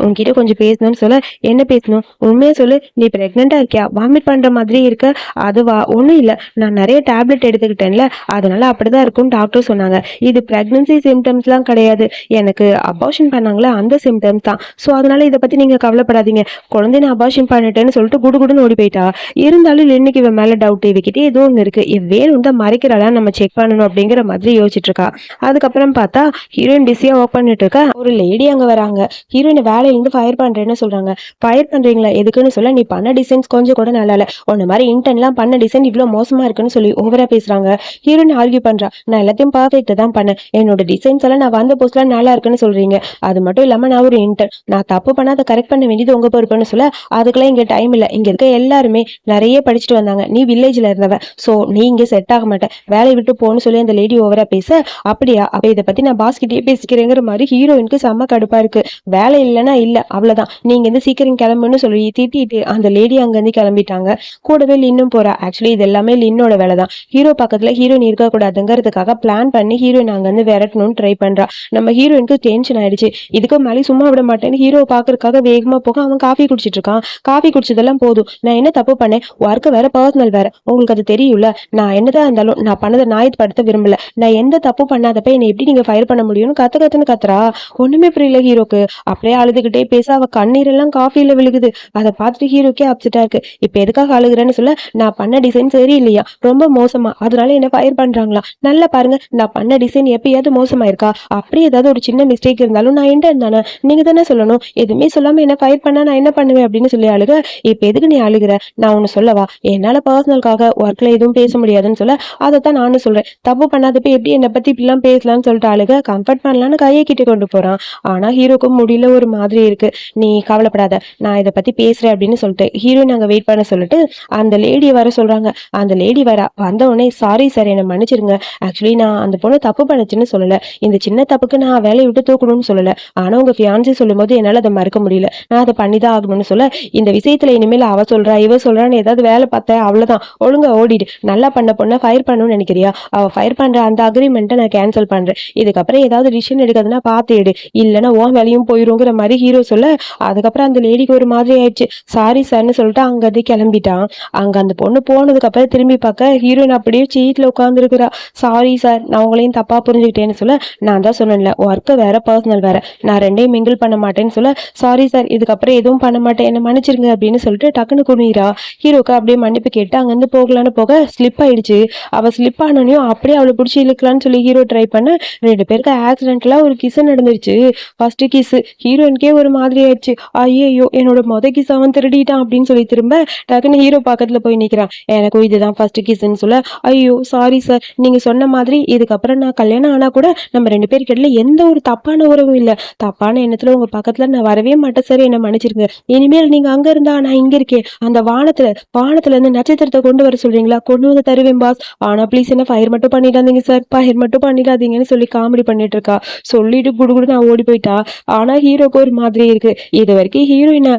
உன்கிட்ட கொஞ்சம் பேசணும்னு சொல்ல, என்ன பேசணும், உண்மையா சொல்லு, நீ பிரெக்னெண்டா இருக்கியா, வாமிட் பண்ற மாதிரி இருக்க. அதுவா, ஒண்ணும் இல்ல, நான் நிறைய டேப்லெட் எடுத்துக்கிட்டேன்ல, அதனால அப்படிதான் இருக்கும்னு டாக்டர் சொன்னாங்க. இது பிரெக்னன்சி சிம்டம்ஸ்லாம் கிடையாது, எனக்கு அபார்ஷன் பண்ணாங்களா அந்த சிம்டம்ஸ் தான். ஸோ அதனால இதை பத்தி நீங்க கவலைப்படாதீங்க, குழந்தை நான் அபார்ஷன் பண்ணிட்டேன்னு சொல்லிட்டு குடுகுடுன்னு ஓடி போயிட்டா. இருந்தாலும் இன்னைக்கு இவன் மேல டவுட், இவகிட்ட ஏதோ ஒன்று இருக்கு, இவ் வேணும் தான் மறைக்கிறாளா, நம்ம செக் பண்ணணும் அப்படிங்கிற மாதிரி யோசிச்சுட்டு இருக்கா. அதுக்கப்புறம் பார்த்தா ஹீரோயின் பிஸியா ஒர்க் பண்ணிட்டு இருக்கா. ஒரு லேடி அங்க வராங்க. ஹீரோயின் வேலையிலிருந்து ஃபயர் பண்றேன்னு சொல்றாங்க. ஃபயர் பண்றீங்களா எதுக்குன்னு சொல்ல, நீ பண்ண டிசைன்ஸ் கொஞ்சம் கூட நல்லா இல்ல, உன்ன மாதிரி இன்டர்ன்லாம் பண்ண டிசைன் இவ்வளவு மோசமா இருக்குன்னு சொல்லி ஓவரா பேசுறாங்க. ஹீரோயின் ஆர்கியூ பண்றா, நான் எல்லாத்தையும் பர்ஃபெக்ட்டா தான் பண்ணேன், என்னோட டிசைன்ஸ் எல்லாம் நான் வந்த போஸ்ட்ல நல்லா இருக்குன்னு சொல்றீங்க, அது மட்டும் இல்லாம நான் ஒரு இன்டர்ன், நான் தப்பு பண்ணா அதை கரெக்ட் பண்ண வேண்டியது உங்க பொறுப்புன்னு சொல்ல, அதுக்கெல்லாம் இங்க டைம் இல்ல, இங்க இருக்க எல்லாருமே நிறைய படிச்சுட்டு வந்தாங்க, நீ வில்லேஜ்ல இருந்தவ, சோ நீ இங்க செட் ஆக மாட்டேன், வேலையை விட்டு போன்னு சொல்லி அந்த லேடி ஓவரா பேச, அப்படியா, அப்ப இதை பத்தி நான் பாஸ் கிட்டே பேசிக்கிறேங்கிற மாதிரி ஹீரோயினுக்கு செம்ம கடுப்பா இருக்கு. வேலை இல்லைன்னா இல்ல, அவ்வளவுதான், நீங்க இருந்து சீக்கிரம் கிளம்புன்னு சொல்லி திட்டிட்டு அந்த லேடி அங்க இருந்து கிளம்பிட்டாங்க. கூடவே லின்னும் போறா. ஆக்சுவலி இது எல்லாமே லின்னோட வேலை தான். ஹீரோ பக்கத்துல ஹீரோயின் இருக்க கூடாதுங்கிறதுக்காக பிளான் பண்ணி ஹீரோயின் அங்க இருந்து விரட்டணும்னு ட்ரை பண்றா. நம்ம ஹீரோயினுக்கு டென்ஷன் ஆயிடுச்சு. இதுக்கு மேலே சும்மா விட மாட்டேன்னு ஹீரோ பாக்குறதுக்காக வேகமா போக, அவன் காஃபி குடிச்சிட்டு இருக்கான். காஃபி குடிச்சதெல்லாம் போதும், நான் என்ன தப்பு பண்ணேன், ஒர்க்கு வேற பர்சனல் வேற, உங்களுக்கு அது தெரியும்ல, நான் என்னதான் இருந்தாலும் நான் பண்ணதை நியாயப்படுத்த விரும்பல, நான் எந்த தப்பு பண்ணாதப்ப என்னை எப்படி நீங்க ஃபயர் பண்ண முடியும்னு கத்துன்னு கத்துறா. ஒண்ணுமே புரியல ஹீரோக்கு. அப்படியே அழுதுகிட்டே பேச, அவ கண்ணீரெல்லாம் காஃபில விழுகுது. அதை பார்த்துட்டு ஹீரோக்கே அப்செட்டா இருக்கு. இப்ப எதுக்காக அழுகுறேன்னு சொல்ல, நான் பண்ண டிசைன் சரியில்லையா, ரொம்ப மோசமா, அதனால என்ன ஃபயர் பண்றாங்களா, நல்லா பாருங்க, நான் பண்ண டிசைன் எப்பயாவது மோசமா இருக்கா, அப்படி ஏதாவது ஒரு சின்ன மிஸ்டேக் இருந்தாலும் நான் என்ன தானே, நீங்க தானே சொல்லணும், எதுவுமே சொல்லாம என்ன ஃபயர் பண்ணா நான் என்ன பண்ணுவேன் அப்படின்னு சொல்லி அழுக. இப்ப எதுக்கு நீ அழுகுற, நான் ஒண்ணு சொல்லவா, என்னால பர்சனலுக்காக ஒர்க்ல எதுவும் பேச முடியாதுன்னு சொல்ல, அதைத்தான் நானும் சொல்றேன், தப்பு பண்ணாதப்ப எப்படி என்னை பத்தி இப்படிலாம் பேசலாம்னு சொல்லிட்டு அழுக. கம்ஃபர்ட் பண்ணலான்னு கையை கிட்ட கொண்டு போறான். ஆனா ஹீரோக்கும் முடியல, ஒரு மாதிரி இருக்கு. நீ கவலைப்படாத, நான் இதை பத்தி பேசுறேன் அப்படின்னு சொல்லிட்டு ஹீரோயின் அங்க வெயிட் பண்ண சொல்லிட்டு அந்த லேடி வர சொல்றாங்க. அந்த லேடி வந்த உடனே, சாரி சார், என்னை மன்னிச்சிருங்க, ஆக்சுவலி நான் அந்த பொண்ணு தப்பு பண்ணுச்சுன்னு சொல்லல, இந்த சின்ன தப்புக்கு நான் வேலையை விட்டு தூக்கணும்னு சொல்லல, ஆனா உங்க ஃபியான்சி சொல்லும் போது என்னால அதை மறக்க முடியல, நான் அதை பண்ணிதான் ஆகணும்னு சொல்ல, இந்த விஷயத்துல இனிமேல் அவ சொல்றா இவ சொல்றான்னு ஏதாவது வேலை பார்த்தேன் அவ்வளவுதான், ஒழுங்கா ஓடிடு, நல்லா பண்ண பொண்ணை ஃபயர் பண்ணணும்னு நினைக்கிறியா, அவ ஃபயர் பண்ற அந்த அக்ரிமெண்ட்டை நான் கேன்சல் பண்றேன், இதுக்கப்புறம் ஏதாவது டிசிஷன் எடுக்கிறதுனா பார்த்து எடு, இல்லைன்னா உன் வேலையும் போயிருங்கிற மாதிரி ஹீரோ சொல்ல, அதுக்கப்புறம் அந்த லேடிக்கு ஒரு மாதிரி ஆயிடுச்சு. சாரி சார்னு சொல்லிட்டு அங்க இருந்து கிளம்பிட்டான். அங்க அந்த பொண்ணு போனதுக்கு அப்புறம் திரும்பி பார்க்க ஹீரோயின் அப்படியே சீட்ல உட்காந்துருக்குறா. சாரி சார், நான் உங்களையும் தப்பா புரிஞ்சுக்கிட்டேன்னு சொல்ல, நான் தான் சொன்னேன்ல, ஒர்க்கு வேற பர்சனல் வேற, நான் ரெண்டையும் மிங்கிள் பண்ண மாட்டேன்னு சொல்ல, சாரி சார், இதுக்கப்புறம் எதுவும் பண்ண மாட்டேன், என்ன மன்னிச்சிருங்க அப்படின்னு சொல்லிட்டு டக்குன்னு குனிறா. ஹீரோக்கு அப்படியே மன்னிப்பு கேட்டு அங்கிருந்து போகலான்னு போக ஸ்லிப் ஆயிடுச்சு. அவ ஸ்லிப் ஆனோனையும் அப்படியே அவளை பிடிச்சி இழுக்கலான்னு சொல்லி ஹீரோ ட்ரை பண்ண, ரெண்டு பேருக்கு ஆக்சிடென்ட்ல ஒரு கிஸ் நடந்துருச்சு. ஃபர்ஸ்ட் கிஸ் ஹீரோயின்கே ஒரு மாதிரி ஆயிடுச்சு. ஐயோ, என்னோட கிஸ் அவன் திருடிட்டான் அப்படின்னு சொல்லி திரும்ப டக்குன்னு ஹீரோ பக்கத்துல போய் நிக்கிறான். எனக்கும் இதுதான் ஃபர்ஸ்ட் கிஸ்ன்னு சொல்ல, ஐயோ சாரி சார், நீங்க சொன்ன மாதிரி இதுக்கப்புறம் நான் கல்யாணம் ஆனா கூட நம்ம ரெண்டு பேருக்கு இடையில எந்த ஒரு தப்பான உறவும் இல்ல, தப்பான எண்ணத்துல உங்க பக்கத்துல நான் வரவே மாட்டேன் சார், என்ன மன்னிச்சிருங்க, இனிமேல் நீங்க அங்க இருந்தா நான் இங்க இருக்கேன், அந்த வானத்துல இருந்து நட்சத்திரத்தை கொண்டு வர சொல்றீங்களா, கொண்டு வந்து தருவேன் பாஸ், ஆனா ப்ளீஸ் என்ன ஃபயர் மட்டும் பண்ணிடாதீங்க சார், ஃபயர் மட்டும் பண்ணிடாதீங்கன்னு சொல்லி காமெடி பண்ணிட்டு இருக்கா. சொல்லிட்டு குடுகுடு நான் ஓடி போயிட்டா. ஆனா ஹீரோக்கு ஒரு மாதிரி இருக்கு. இது வரைக்கும் ஹீரோயினை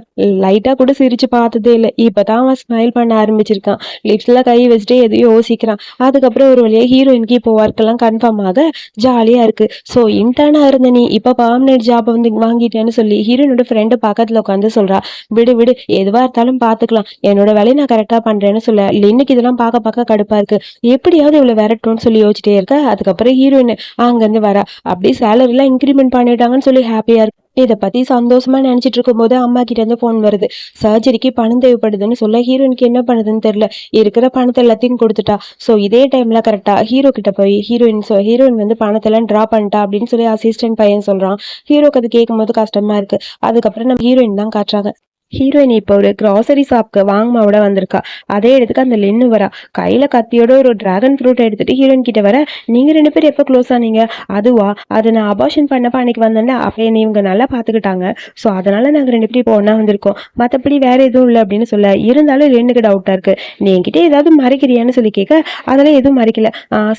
லைட்டா கூட சிரிச்சு பார்த்ததே இல்லை. இப்பதான் அவன் ஸ்மைல் பண்ண ஆரம்பிச்சிருக்கான். லிப்ஸ்ல கை வச்சுட்டு எதையும் யோசிக்கிறான். அதுக்கப்புறம் ஒரு வழியா ஹீரோயினுக்கு இப்போ ஒர்க் எல்லாம் கன்ஃபார்ம் ஆக ஜாலியா இருக்கு. ஸோ இன்டர்னா இருந்த நீ இப்ப பர்மனெண்ட் ஜாப் வந்து வாங்கிட்டேன்னு சொல்லி ஹீரோயினோட ஃப்ரெண்டு பக்கத்துல உட்காந்து சொல்றா. விடு விடு, எதுவா இருந்தாலும் பாத்துக்கலாம், என்னோட வேலையை நான் கரெக்டா பண்றேன்னு சொல்ல, லின்னுக்கு இதெல்லாம் பார்க்க கடுப்பா இருக்கு. எப்படியாவது இவ்வளவு விரட்டணும்னு சொல்லி யோசிச்சிட்டே இருக்க. அதுக்கப்புறம் ஹீரோயின் அங்க இருந்து வரா. அப்படியே சேலரி எல்லாம் இன்க்ரிமெண்ட் பண்ணிட்டாங்கன்னு சொல்லி ஹாப்பியா இருக்கு. இதை பத்தி சந்தோஷமா நினைச்சிட்டு இருக்கும் போது அம்மா கிட்ட இருந்து போன் வருது. சர்ஜரிக்கு பணம் தேவைப்படுதுன்னு சொல்ல, ஹீரோயினுக்கு என்ன பண்ணுதுன்னு தெரியல. இருக்கிற பணத்தை எல்லாத்தையும் கொடுத்துட்டா. சோ இதே டைம்ல கரெக்டா ஹீரோ கிட்ட போய் ஹீரோயின் வந்து பணத்தை எல்லாம் டிரா பண்ணிட்டா அப்படின்னு சொல்லி அசிஸ்டன்ட் பையன் சொல்றான். ஹீரோக்கு அது கேட்கும் போது கஷ்டமா இருக்கு. அதுக்கப்புறம் நம்ம ஹீரோயின் தான் காட்டுறாங்க. ஹீரோயின் இப்போ ஒரு கிராசரி ஷாப்க்கு வாங்கமாவோட வந்திருக்கா. அதே இடத்துக்கு அந்த லின்னு வரா. கையில கத்தியோட ஒரு டிராகன் ஃப்ரூட் எடுத்துட்டு ஹீரோயின் கிட்ட வர, நீங்க 2 பேரும் எப்போ க்ளோஸ் ஆனீங்க? அதுவா, அது நான் அபார்ஷன் பண்ணப்ப அன்னைக்கு வந்தேன்ல, அப்ப என்னை இவங்க நல்லா பாத்துக்கிட்டாங்க. ஸோ அதனால நாங்க 2 பேரும் இப்போ ஒண்ணா வந்திருக்கோம். மத்தபடி வேற எதுவும் இல்லை அப்படின்னு சொல்ல, இருந்தாலும் லின்னுக்கு டவுட்டா இருக்கு. நீ என்கிட்ட ஏதாவது மறைக்கிறியான்னு சொல்லி கேட்க, அதெல்லாம் எதுவும் மறைக்கல.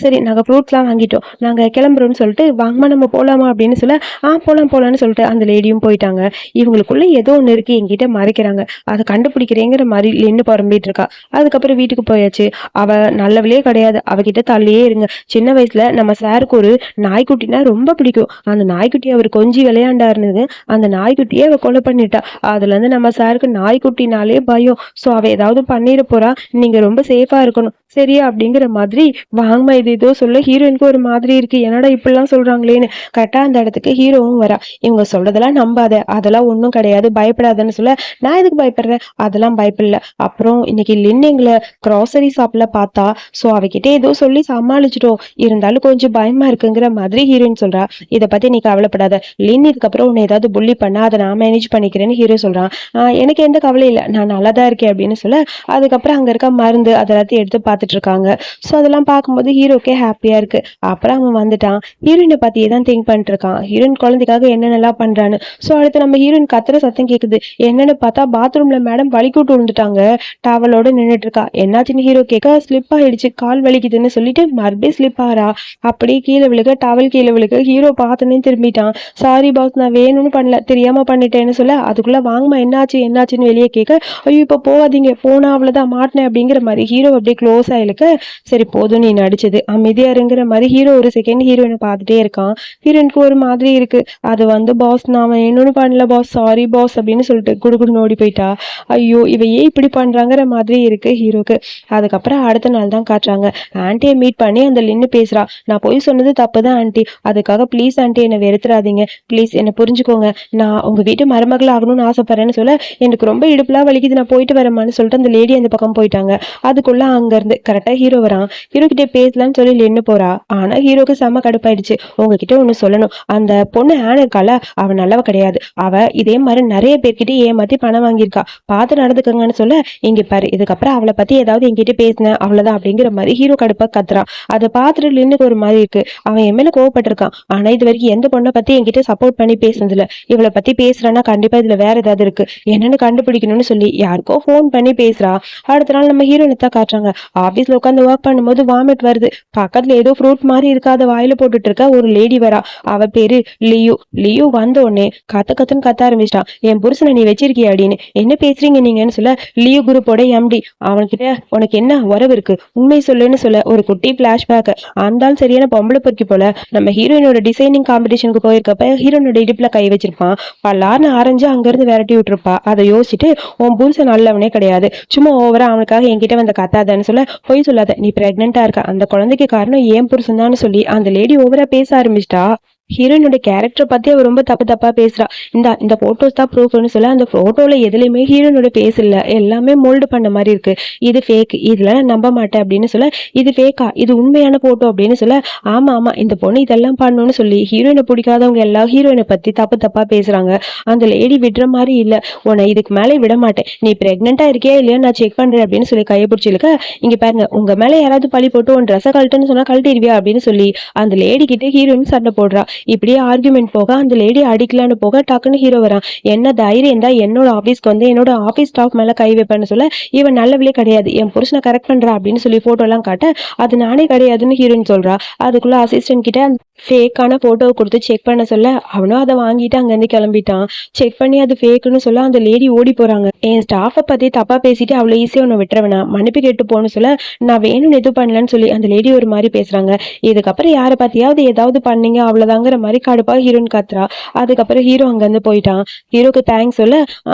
சரி நாங்க ஃப்ரூட்ஸ்லாம் வாங்கிட்டோம், நாங்க கிளம்புறோம்னு சொல்லிட்டு, வாங்கம்மா நம்ம போலாமா அப்படின்னு சொல்ல, போலாம் போலான்னு சொல்லிட்டு அந்த லேடியும் போயிட்டாங்க. இவங்களுக்குள்ள ஏதோ ஒண்ணு இருக்கு, என்கிட்ட மறைக்கிறாங்க, அதை கண்டுபிடிக்கிறேங்கிற மாதிரி லின்னு புறம்பிட்டு இருக்கா. அதுக்கப்புறம் வீட்டுக்கு போயாச்சு. அவ நல்லவளே கிடையாது, அவகிட்ட தள்ளியே இருங்க. சின்ன வயசுல நம்ம சாருக்கு ஒரு நாய்க்குட்டினா ரொம்ப பிடிக்கும். அந்த நாய்க்குட்டி அவர் கொஞ்சி விளையாண்டாருன்னு அந்த நாய்க்குட்டியே அவ கொலை பண்ணிட்டா. அதுல இருந்து நம்ம சாருக்கு நாய்க்குட்டினாலே பயம். ஸோ அவ ஏதாவது பண்ணிட போறா, நீங்க ரொம்ப சேஃபா இருக்கணும் சரியா அப்படிங்கிற மாதிரி வாங்கம்மா இது ஏதோ சொல்ல ஹீரோயினுக்கு ஒரு மாதிரி இருக்கு. என்னடா இப்படிலாம் சொல்றாங்களேன்னு. கரெக்டா அந்த இடத்துக்கு ஹீரோவும் வரா. இவங்க சொல்றதெல்லாம் நம்பாத, அதெல்லாம் ஒன்றும் கிடையாது, பயப்படாதன்னு சொல்ல, நான் எதுக்கு பயப்படுறேன், அதெல்லாம் பயப்படல. அப்புறம் இன்னைக்கு லின் எங்களை கிராசரி ஷாப்ல பார்த்தா, ஸோ அவகிட்ட ஏதோ சொல்லி சமாளிச்சிட்டோம், இருந்தாலும் கொஞ்சம் பயமா இருக்குங்கிற மாதிரி ஹீரோயின் சொல்றா. இதை பத்தி நீ கவலைப்படாத, லின் இதுக்கப்புறம் உன்னை ஏதாவது புள்ளி பண்ணா அதை நான் மேனேஜ் பண்ணிக்கிறேன்னு ஹீரோ சொல்றான். எனக்கு எந்த கவலையும் இல்லை, நான் நல்லா தான் இருக்கேன் அப்படின்னு சொல்ல, அதுக்கப்புறம் அங்க இருக்க மருந்து அதெல்லாத்தையும் எடுத்து பார்த்துட்டு இருக்காங்க. ஸோ அதெல்லாம் பார்க்கும்போது ஹீரோக்கே ஹாப்பியா இருக்கு. அப்புறம் அவன் வந்துட்டான், ஹீரோயினை பத்தியே தான் திங்க் பண்ணிட்டு இருக்கான். ஹீரோயின் குழந்தைக்காக என்னென்னலாம் பண்றான்னு. ஸோ அடுத்து நம்ம ஹீரோயின் கத்துற சத்தம் கேக்குது. என்னன்னு பார்த்தா பாத்ரூம்ல மேடம் வலிக்கூட்டு விழுந்துட்டாங்க, டவலோட நின்றுட்டு இருக்கா. என்னாச்சுன்னு ஹீரோ கேட்க, ஸ்லிப் ஆயிடுச்சு, கால் வலிக்குதுன்னு சொல்லிட்டு மறுபடியும் ஸ்லிப் ஆறா. அப்படியே கீழே விழுக, டவல் கீழே விழுக, ஹீரோ பார்த்தனே திரும்பிட்டான். சாரி பாஸ், நான் வேணும்னு பண்ணல, தெரியாம பண்ணிட்டேன்னு சொல்ல, அதுக்குள்ள வாங்கம்மா என்னாச்சு என்னாச்சுன்னு வெளியே கேட்க, ஐயோ இப்போ போகாதீங்க, போனா அவ்வளவுதான் மாட்டினேன் அப்படிங்கிற மாதிரி ஹீரோ அப்படியே க்ளோஸ் ஆயிருக்கு. சரி போதும் நீ நடிச்சது, அமைதியா இருங்கிற மாதிரி ஹீரோ ஒரு செகண்ட் ஹீரோயினை பார்த்துட்டே இருக்கான். ஹீரோயினுக்கு ஒரு மாதிரி இருக்கு. அது வந்து பாஸ் நான் என்னொன்னு பண்ணல பாஸ், சாரி பாஸ் அப்படின்னு சொல்லிட்டு குடுகுடுன்னு ஓடி போயிட்டா. ஐயோ இவ ஏன் இப்படி பண்றாங்கிற மாதிரி இருக்கு ஹீரோக்கு. அதுக்கப்புறம் அடுத்த நாள் தான் காட்டுறாங்க. ஆன்ட்டியை மீட் பண்ணி அந்த லின்னு பேசுறா. நான் போய் சொன்னது தப்பு தான் ஆன்ட்டி, அதுக்காக ப்ளீஸ் ஆன்ட்டி என்னை வெறுத்துறாதீங்க, ப்ளீஸ் என்னை புரிஞ்சுக்கோங்க, நான் உங்க வீட்டு மருமகள் ஆகணும்னு ஆசைப்படுறேன்னு சொல்ல, எனக்கு ரொம்ப இடுப்புலாம் வலிக்குது, நான் போயிட்டு வரேம்மான்னு சொல்லிட்டு அந்த லேடி அந்த பக்கம் போயிட்டாங்க. அதுக்குள்ள அங்க இருந்து கரெக்டா ஹீரோ வரான். ஹீரோ கிட்ட பேசலான்னு சொல்லி லின்னு போறா. ஆனா ஹீரோக்கு செம கடுப்பாயிடுச்சு. உங்ககிட்ட ஒண்ணு சொல்லணும், அந்த பொண்ணு ஆன் இருக்கால, அவ நல்லவ கிடையாது, அவ இதே மாதிரி நிறைய பேர்கிட்ட ஏமாத்தி பணம் வாங்கியிருக்கா, பார்த்து நடந்துக்கங்கன்னு சொல்ல, இங்க பாரு இதுக்கப்புறம் அவளை பத்தி ஏதாவது என்கிட்ட பேசினேன் அவ்வளவுதான் அப்படிங்கிற மாதிரி ஹீரோ கடுப்பா கத்துறான். அதை பார்த்துட்டு லின்னுக்கு ஒரு மாதிரி இருக்கு. அவன் என் மேல கோவப்பட்டிருக்கான், ஆனா இது வரைக்கும் எந்த பொண்ணை பத்தி என்கிட்ட சப்போர்ட் பண்ணி பேசுனதுல, இவளை பத்தி பேசுறான்னா கண்டிப்பா இதுல வேற ஏதாவது இருக்கு, என்னன்னு கண்டுபிடிக்கணும்னு சொல்லி யாருக்கோ ஃபோன் பண்ணி பேசுறா. அடுத்த நாள் நம்ம ஹீரோயினை தான் காட்டுறாங்க. ஆபீஸ்ல உட்காந்து ஒர்க் பண்ணும்போது வாமிட் வருது. பக்கத்துல ஏதோ ஃப்ரூட் மாதிரி இருக்காத வாயில போட்டுட்டு இருக்க ஒரு லேடி வரா. அவ பேரு லியூ. லியூ வந்த உடனே கத்துன்னு கத்த ஆரம்பிச்சிட்டான். என் புருஷனை நீ வச்சிருக்கிய அப்படின்னு. என்ன பேசுறீங்க நீங்கன்னு சொல்ல, லியூ குரூப்போட எம்டி, அவன்கிட்ட உனக்கு என்ன உறவு இருக்கு, உண்மை சொல்லுன்னு சொல்ல, ஒரு குட்டி பிளாஷ்பேக். அந்த சரியான பொம்பளை பொறுக்கி போல நம்ம ஹீரோயினோட டிசைனிங் காம்படிஷனுக்கு போயிருக்கப்ப ஹீரோயினோட இடுப்புல கை வச்சிருப்பான். பல்லார்னு ஆரஞ்சு அங்கிருந்து விரட்டி விட்டுருப்பா. அதை யோசிச்சுட்டு, உன் புருஷன் நல்லவனே கிடையாது, சும்மா ஓவரா அவனுக்காக என்கிட்ட வந்து கத்தாதன்னு சொல்ல, பொய் சொல்லாத, நீ பிரெக்னெண்டா இருக்க, அந்த குழந்தைக்கு காரணம் ஏன் புருஷன் தான் சொல்லி அந்த லேடி ஓவரா பேச ஆரம்பிச்சிட்டா. ஹீரோயினோட கேரக்டரை பத்தி அவ ரொம்ப தப்பா பேசுறா. இந்த போட்டோஸ் தான் ப்ரூஃப்னு சொல்ல, அந்த போட்டோல எதுலையுமே ஹீரோயினோட பேஸ் இல்ல, எல்லாமே மோல்டு பண்ண மாதிரி இருக்கு, இது ஃபேக், இதுல நான் நம்ப மாட்டேன் அப்படின்னு சொல்ல, இது ஃபேக்கா, இது உண்மையான போட்டோ அப்படின்னு சொல்ல, ஆமா இந்த பொண்ணு இதெல்லாம் பண்ணணும்னு சொல்லி ஹீரோயினை பிடிக்காதவங்க எல்லாம் ஹீரோயினை பத்தி தப்பா பேசுறாங்க. அந்த லேடி விடுற மாதிரி இல்ல, உன்னை இதுக்கு மேலே விட மாட்டேன், நீ பிரெக்னெண்டா இருக்கியா இல்லையா நான் செக் பண்றேன் அப்படின்னு சொல்லி கையை பிடிச்சிருக்க. இங்க பாருங்க, உங்க மேல யாராவது பழி போட்டு உன் ட்ரெஸ்ஸை கழட்டுன்னு சொன்னா கழட்டிடுவியா அப்படின்னு சொல்லி அந்த லேடி கிட்ட ஹீரோயின் சண்டை போடுறா. இப்படியே ஆர்குமெண்ட் போக அந்த லேடி அடிக்கலான்னு போக டக்குன்னு ஹீரோ வரான். என்ன தைரியம் தான் என்னோட ஆபீஸ்க்கு வந்து என்னோட ஆபீஸ் ஸ்டாஃப் மேல கை வைப்பேன்னு சொல்ல, இவன் நல்லவளே கிடையாது, என் புருஷனை கரெக்ட் பண்றா அப்படின்னு சொல்லி போட்டோ எல்லாம் காட்ட, அது நானே கிடையாதுன்னு ஹீரோயின் சொல்றா. அதுக்குள்ள அசிஸ்டன்ட் கிட்ட ஃபேக்கான போட்டோவை கொடுத்து செக் பண்ண சொல்ல, அவனும் அதை வாங்கிட்டு அங்கேருந்து கிளம்பிட்டான். செக் பண்ணி அது ஃபேக்குன்னு சொல்ல அந்த லேடி ஓடி போறாங்க. என் ஸ்டாஃபை பத்தி தப்பா பேசிட்டு அவ்வளோ ஈஸியா உன்னை விட்டுறவேனா, மன்னிப்பு கேட்டு போன்னு சொல்ல, நான் வேணும்னு எதுவும் பண்ணலன்னு சொல்லி அந்த லேடி ஒரு மாதிரி பேசுறாங்க. இதுக்கப்புறம் யாரை பத்தியாவது ஏதாவது பண்ணீங்க அவ்வளவுதாங்கிற மாதிரி கடுப்பா ஹீரோயின் காத்துறா. அதுக்கப்புறம் ஹீரோ அங்கேருந்து போயிட்டான். ஹீரோக்கு தேங்க்ஸ் சொல்ல,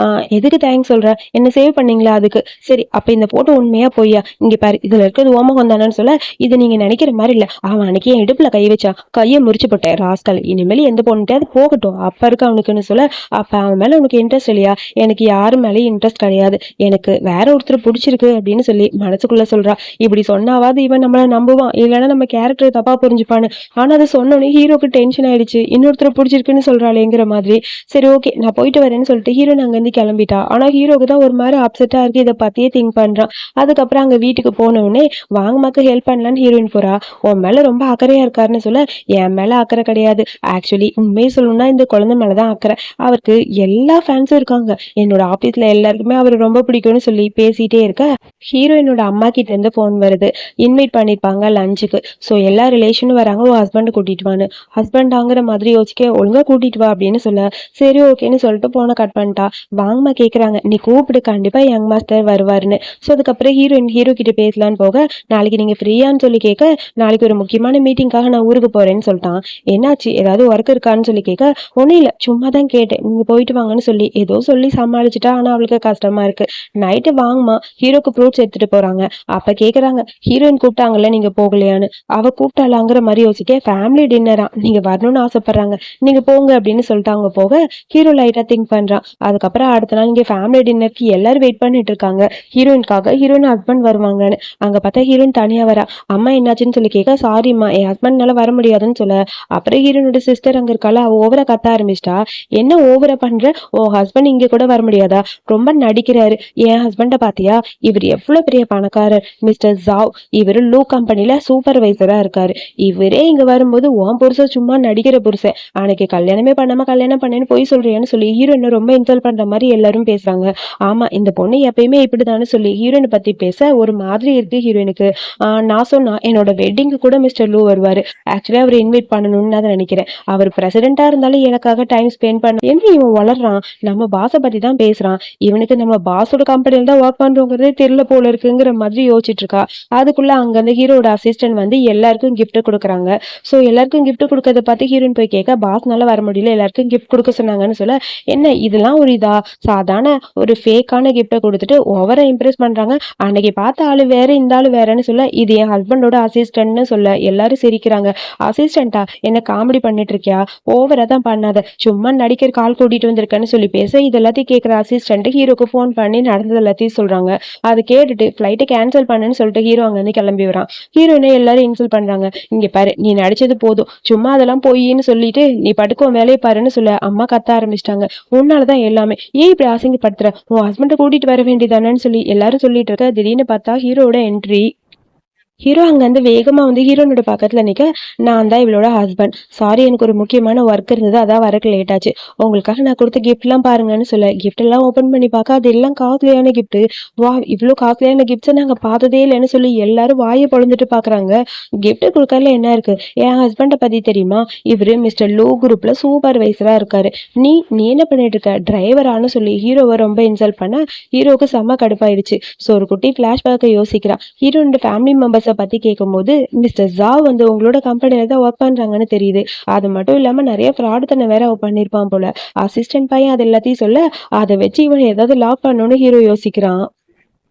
எதுக்கு தேங்க்ஸ் சொல்ற, என்ன சேவ் பண்ணீங்களா அதுக்கு, சரி அப்ப இந்த போட்டோ உண்மையா பொய்யா, இங்க பாரு இதுல இருக்கிறது ஓமகம் தானு சொல்ல, இது நீங்க நினைக்கிற மாதிரி இல்ல, அவன் அன்னைக்கு என் இடுப்புல கை வச்சா, கையை கையை முறிச்சு போட்டேன் ராஸ்கல், இனிமேல் எந்த பொண்ணுகிட்ட போகட்டும், அப்ப இருக்கு அவனுக்குன்னு சொல்ல, அப்ப அவன் மேல உனக்கு இன்ட்ரெஸ்ட் இல்லையா? எனக்கு யாரு மேலேயும் இன்ட்ரெஸ்ட் கிடையாது, எனக்கு வேற ஒருத்தர் பிடிச்சிருக்கு அப்படின்னு சொல்லி மனசுக்குள்ள சொல்றா. இப்படி சொன்னாவது இவன் நம்மள நம்புவான், இல்லைன்னா நம்ம கேரக்டர் தப்பா புரிஞ்சுப்பான்னு. ஆனா அதை சொன்னோன்னே ஹீரோக்கு டென்ஷன் ஆயிடுச்சு, இன்னொருத்தர் பிடிச்சிருக்குன்னு சொல்றாளேங்கிற மாதிரி. சரி ஓகே நான் போயிட்டு வரேன்னு சொல்லிட்டு ஹீரோயின் அங்கேருந்து கிளம்பிட்டா. ஆனா ஹீரோக்கு தான் ஒரு மாதிரி அப்செட்டா இருக்கு, இதை பத்தியே திங்க் பண்றான். அதுக்கப்புறம் அங்க வீட்டுக்கு போனவுடனே வாங்கமாக்கு ஹெல்ப் பண்ணலான்னு ஹீரோயின் போறா. உன் மேல ரொம்ப அக்கறையா இருக்காருன்னு சொல்ல, என் மேல அக்கறை கிடையாது, ஆக்சுவலி உண்மையை சொல்லணும்னா இந்த குழந்தை மேலதான் அக்கறை. அவருக்கு எல்லா ஃபேன்ஸும் இருக்காங்க, என்னோட ஆபீஸ்ல எல்லாருக்குமே அவர் ரொம்ப பிடிக்கும்னு சொல்லி பேசிட்டே இருக்க, ஹீரோயினோட அம்மா கிட்ட இருந்து போன் வருது. இன்வைட் பண்ணிருப்பாங்க லஞ்சுக்கு. ஸோ எல்லா ரிலேஷனும் வராங்க, உன் ஹஸ்பண்டை கூட்டிட்டு வான்னு. ஹஸ்பண்ட் ஆங்கிற மாதிரி யோசிக்க, ஒழுங்கா கூட்டிட்டு வா அப்படின்னு சொல்ல, சரி ஓகேன்னு சொல்லிட்டு போனை கட் பண்ணிட்டா. வாங்கம்மா கேக்குறாங்க, நீ கூப்பிடு கண்டிப்பா யங் மாஸ்டர் வருவாருன்னு. ஸோ அதுக்கப்புறம் ஹீரோயின் ஹீரோ கிட்ட பேசலான்னு போக, நாளைக்கு நீங்க ஃப்ரீயான்னு சொல்லி கேட்க, நாளைக்கு ஒரு முக்கியமான மீட்டிங்காக நான் ஊருக்கு போறேன்னு சொல்லிட்டான். என்னாச்சு ஏதாவது ஒர்க் இருக்கான்னு சொல்லி கேட்க, ஒன்னும் இல்ல சும்மா தான் கேட்டேன், நீங்க போயிட்டு வாங்கன்னு சொல்லி ஏதோ சொல்லி சமாளிச்சுட்டா. ஆனா அவளுக்கு கஷ்டமா இருக்கு. நைட்டு வாங்கம்மா ஹீரோக்கு ஃப்ரூட்ஸ் எடுத்துட்டு போறாங்க. அப்ப கேக்குறாங்க, ஹீரோயின் கூப்பிட்டாங்கல்ல நீங்க போகலையான்னு. அவ கூப்பிட்டாலாங்கிற மாதிரி யோசிக்க, ஃபேமிலி டின்னரா, நீங்க வரணும்னு ஆசைப்படுறாங்க, நீங்க போங்க அப்படின்னு சொல்லிட்டு அவங்க போக, ஹீரோ லைட்டா திங்க் பண்றான். அதுக்கப்புறம் அடுத்த நாள் இங்க ஃபேமிலி டின்னருக்கு எல்லாரும் வெயிட் பண்ணிட்டு இருக்காங்க ஹீரோயின்காக. ஹீரோயின் ஹஸ்பண்ட் வருவாங்கன்னு. அங்க பார்த்தா ஹீரோயின் தனியா வரா. அம்மா என்னாச்சுன்னு சொல்லி கேட்க, சாரிம்மா என் ஹஸ்பண்ட்னால வர முடியாதுன்னு சொல்ல, அப்புறம் ஹீரோனோட சிஸ்டர் அங்க இருக்கால, அவ ஓவரா கத்த ஆரம்பிச்சிட்டா. என்ன ஓவரா பண்ற, உன் ஹஸ்பண்ட் இங்க கூட வர முடியாதா, ரொம்ப நடிக்கிறாரு. என் ஹஸ்பண்ட பாத்தியா, இவர் எவ்வளவு பெரிய பணக்காரர், மிஸ்டர் ஜாவ். இவரு லூ கம்பெனில சூப்பர்வைசரா இருக்காரு. இவரே இங்க வரும்போது உன் புருஷன் சும்மா நடிக்கிற புருஷன், அன்னைக்கு கல்யாணமே பண்ணாம கல்யாணம் பண்ணேன்னு போய் சொல்றியான்னு சொல்லி ஹீரோயினை ரொம்ப இன்சல்ட் பண்ற மாதிரி எல்லாரும் பேசுறாங்க. ஆமா இந்த பொண்ணு எப்பயுமே இப்படிதான்னு சொல்லி ஹீரோயினை பத்தி பேச ஒரு மாதிரி இருக்கு ஹீரோயினுக்கு. நான் சொன்னா என்னோட வெட்டிங்கு கூட மிஸ்டர் லூ வருவாரு, ஆக்சுவலி அவர் இன்வைட் பண்ணணும்னு தான் நினைக்கிறேன். அவர் பிரசிடென்டா இருந்தாலும் எனக்காக டைம் ஸ்பெண்ட் பண்ண. என்ன இவன் வளர்றான், நம்ம பாஸை பத்தி தான் பேசுறான், இவனுக்கு நம்ம பாஸோட கம்பெனில தான் ஒர்க் பண்றோங்கிறதே தெரியல போல இருக்குங்கிற மாதிரி யோசிச்சுட்டு இருக்கா. அதுக்குள்ள அங்க அந்த ஹீரோட அசிஸ்டன்ட் வந்து எல்லாருக்கும் கிஃப்ட் கொடுக்குறாங்க. ஸோ எல்லாருக்கும் கிஃப்ட் கொடுக்கறத பார்த்து ஹீரோயின் போய் கேட்க, பாஸ்னால வர முடியல எல்லாருக்கும் கிஃப்ட் கொடுக்க சொன்னாங்கன்னு சொல்ல, என்ன இதெல்லாம் ஒரு இதா, சாதாரண ஒரு ஃபேக்கான கிஃப்டை கொடுத்துட்டு ஓவரா இம்ப்ரெஸ் பண்றாங்க. அன்னைக்கு பார்த்த ஆளு வேற, இந்த ஆளு வேறன்னு சொல்ல, இது என் ஹஸ்பண்டோட அசிஸ்டன்ட்னு சொல்ல எல்லாரும் சிரிக்கிறாங்க. அசிஸ்டண்டா, என்ன காமெடி பண்ணிட்டு இருக்கியா, ஓவரா தான் பண்ணாத, சும்மா நடிக்கிற கால் கூட்டிட்டு வந்திருக்கேன்னு சொல்லி பேச, இது எல்லாத்தையும் கேட்கிற அசிஸ்டன்ட் ஹீரோக்கு ஃபோன் பண்ணி நடந்தது எல்லாத்தையும் சொல்றாங்க. அதை கேட்டுட்டு ஃபிளைட்டை கேன்சல் பண்ணுன்னு சொல்லிட்டு ஹீரோ அங்க இருந்து கிளம்பி வரான். ஹீரோயினை எல்லாரும் இன்சல்ட் பண்றாங்க. இங்க பாரு நீ நடிச்சது போதும், சும்மா அதெல்லாம் போயின்னு சொல்லிட்டு நீ படுக்கும் வேலையை பாருன்னு சொல்ல அம்மா கத்த ஆரம்பிச்சிட்டாங்க. உன்னாலதான் எல்லாமே, ஏன் இப்படி அசிங்கப்படுத்துற, உன் ஹஸ்பண்டை கூட்டிட்டு வர வேண்டியதானேன்னு சொல்லி எல்லாரும் சொல்லிட்டு இருக்க. திடீர்னு பார்த்தா ஹீரோட என்ட்ரி. ஹீரோ அங்கேருந்து வேகமாக வந்து ஹீரோனோட பக்கத்தில் நிற்க, நான் தான் இவளோட ஹஸ்பண்ட், சாரி எனக்கு ஒரு முக்கியமான ஒர்க் இருந்தது, அதான் வரக்கு லேட் ஆச்சு, உங்களுக்காக நான் கொடுத்த கிஃப்ட்லாம் பாருங்கன்னு சொல்ல, கிஃப்ட் எல்லாம் ஓப்பன் பண்ணி பார்க்க அது எல்லாம் காஸ்ட்லியான கிஃப்ட். வா இவ்வளோ காஸ்ட்லியான கிஃப்ட்ஸை நாங்கள் பார்த்ததே இல்லைன்னு சொல்லி எல்லாரும் வாயை பொழந்துட்டு பார்க்குறாங்க. கிஃப்ட் கொடுக்கறதுல என்ன இருக்கு, என் ஹஸ்பண்டை பற்றி தெரியுமா, இவர் மிஸ்டர் லோ குரூப்பில் சூப்பர்வைசராக இருக்காரு, நீ நீ என்ன பண்ணிட்டு இருக்க டிரைவரானு சொல்லி ஹீரோவை ரொம்ப இன்சல்ட் பண்ண ஹீரோவுக்கு செம்ம கடுப்பாயிருச்சு. ஸோ ஒரு குட்டி ஃப்ளாஷ்பேக்கை யோசிக்கிறான். ஹீரோனோட ஃபேமிலி மெம்பர்ஸை பத்தி கேட்கும்போது, மிஸ்டர் ஜா வந்து உங்களோட கம்பெனில தான் ஒர்க் பண்றாங்கன்னு தெரியுது, அது மட்டும் இல்லாம நிறைய ஃப்ராட் தன்னை வேற அவ பண்ணிருப்பான் போல. அசிஸ்டன்ட் பையன் அது எல்லாத்தையும் சொல்ல, அதை வச்சு இவன் ஏதாவது லாக் பண்ணணும்னு ஹீரோ யோசிக்கிறான்.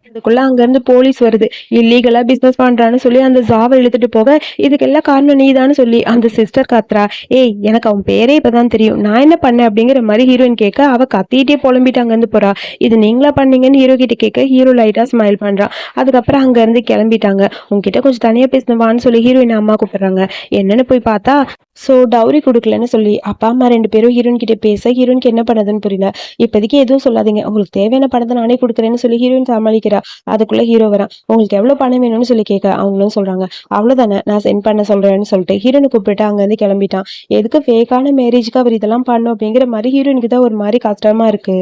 அதுக்குள்ள அங்க இருந்து போலீஸ் வருது. இல்லீகலா பிசினஸ் பண்றான்னு சொல்லி அந்த ஜாவை இழுத்துட்டு போக, இதுக்கெல்லாம் காரணம் நீதான்னு சொல்லி அந்த சிஸ்டர் கத்துறா. ஏய் எனக்கு அவன் பேரே இப்பதான் தெரியும், நான் என்ன பண்ணேன் அப்படிங்கிற மாதிரி ஹீரோயின் கேட்க, அவ கத்திட்டே புலம்பிட்டு அங்க இருந்து போறா. இது நீங்களா பண்ணீங்கன்னு ஹீரோ கிட்ட கேட்க, ஹீரோ லைட்டா ஸ்மைல் பண்றான். அதுக்கப்புறம் அங்க இருந்து கிளம்பிட்டாங்க. உங்ககிட்ட கொஞ்சம் தனியா பேசணுவான்னு சொல்லி ஹீரோயின் அம்மா கூப்பிடுறாங்க. என்னன்னு போய் பார்த்தா, ஸோ டவுரி கொடுக்கலன்னு சொல்லி அப்பா அம்மா ரெண்டு பேரும் ஹீரோயின் கிட்ட பேச, ஹீரோயினுக்கு என்ன பண்ணதுன்னு புரியல. இப்போதைக்கு எதுவும் சொல்லாதீங்க, உங்களுக்கு தேவையான பணத்தை நானே கொடுக்குறேன்னு சொல்லி ஹீரோயின் சமாளிக்கிறா. அதுக்குள்ள ஹீரோ வரான். உங்களுக்கு எவ்வளவு பணம் வேணும்னு சொல்லி கேட்க, அவங்களும் சொல்றாங்க அவ்வளவுதானே நான் சென்ட் பண்ண சொல்றேன்னு சொல்லிட்டு ஹீரோனை கூப்பிட்டு அங்க இருந்து கிளம்பிட்டான். எதுக்கு ஃபேக்கான மேரேஜ்க்கு அவர் இதெல்லாம் பண்ணும் அப்படிங்கிற மாதிரி ஹீரோயினுக்கு தான் ஒரு மாதிரி கஷ்டமா இருக்கு.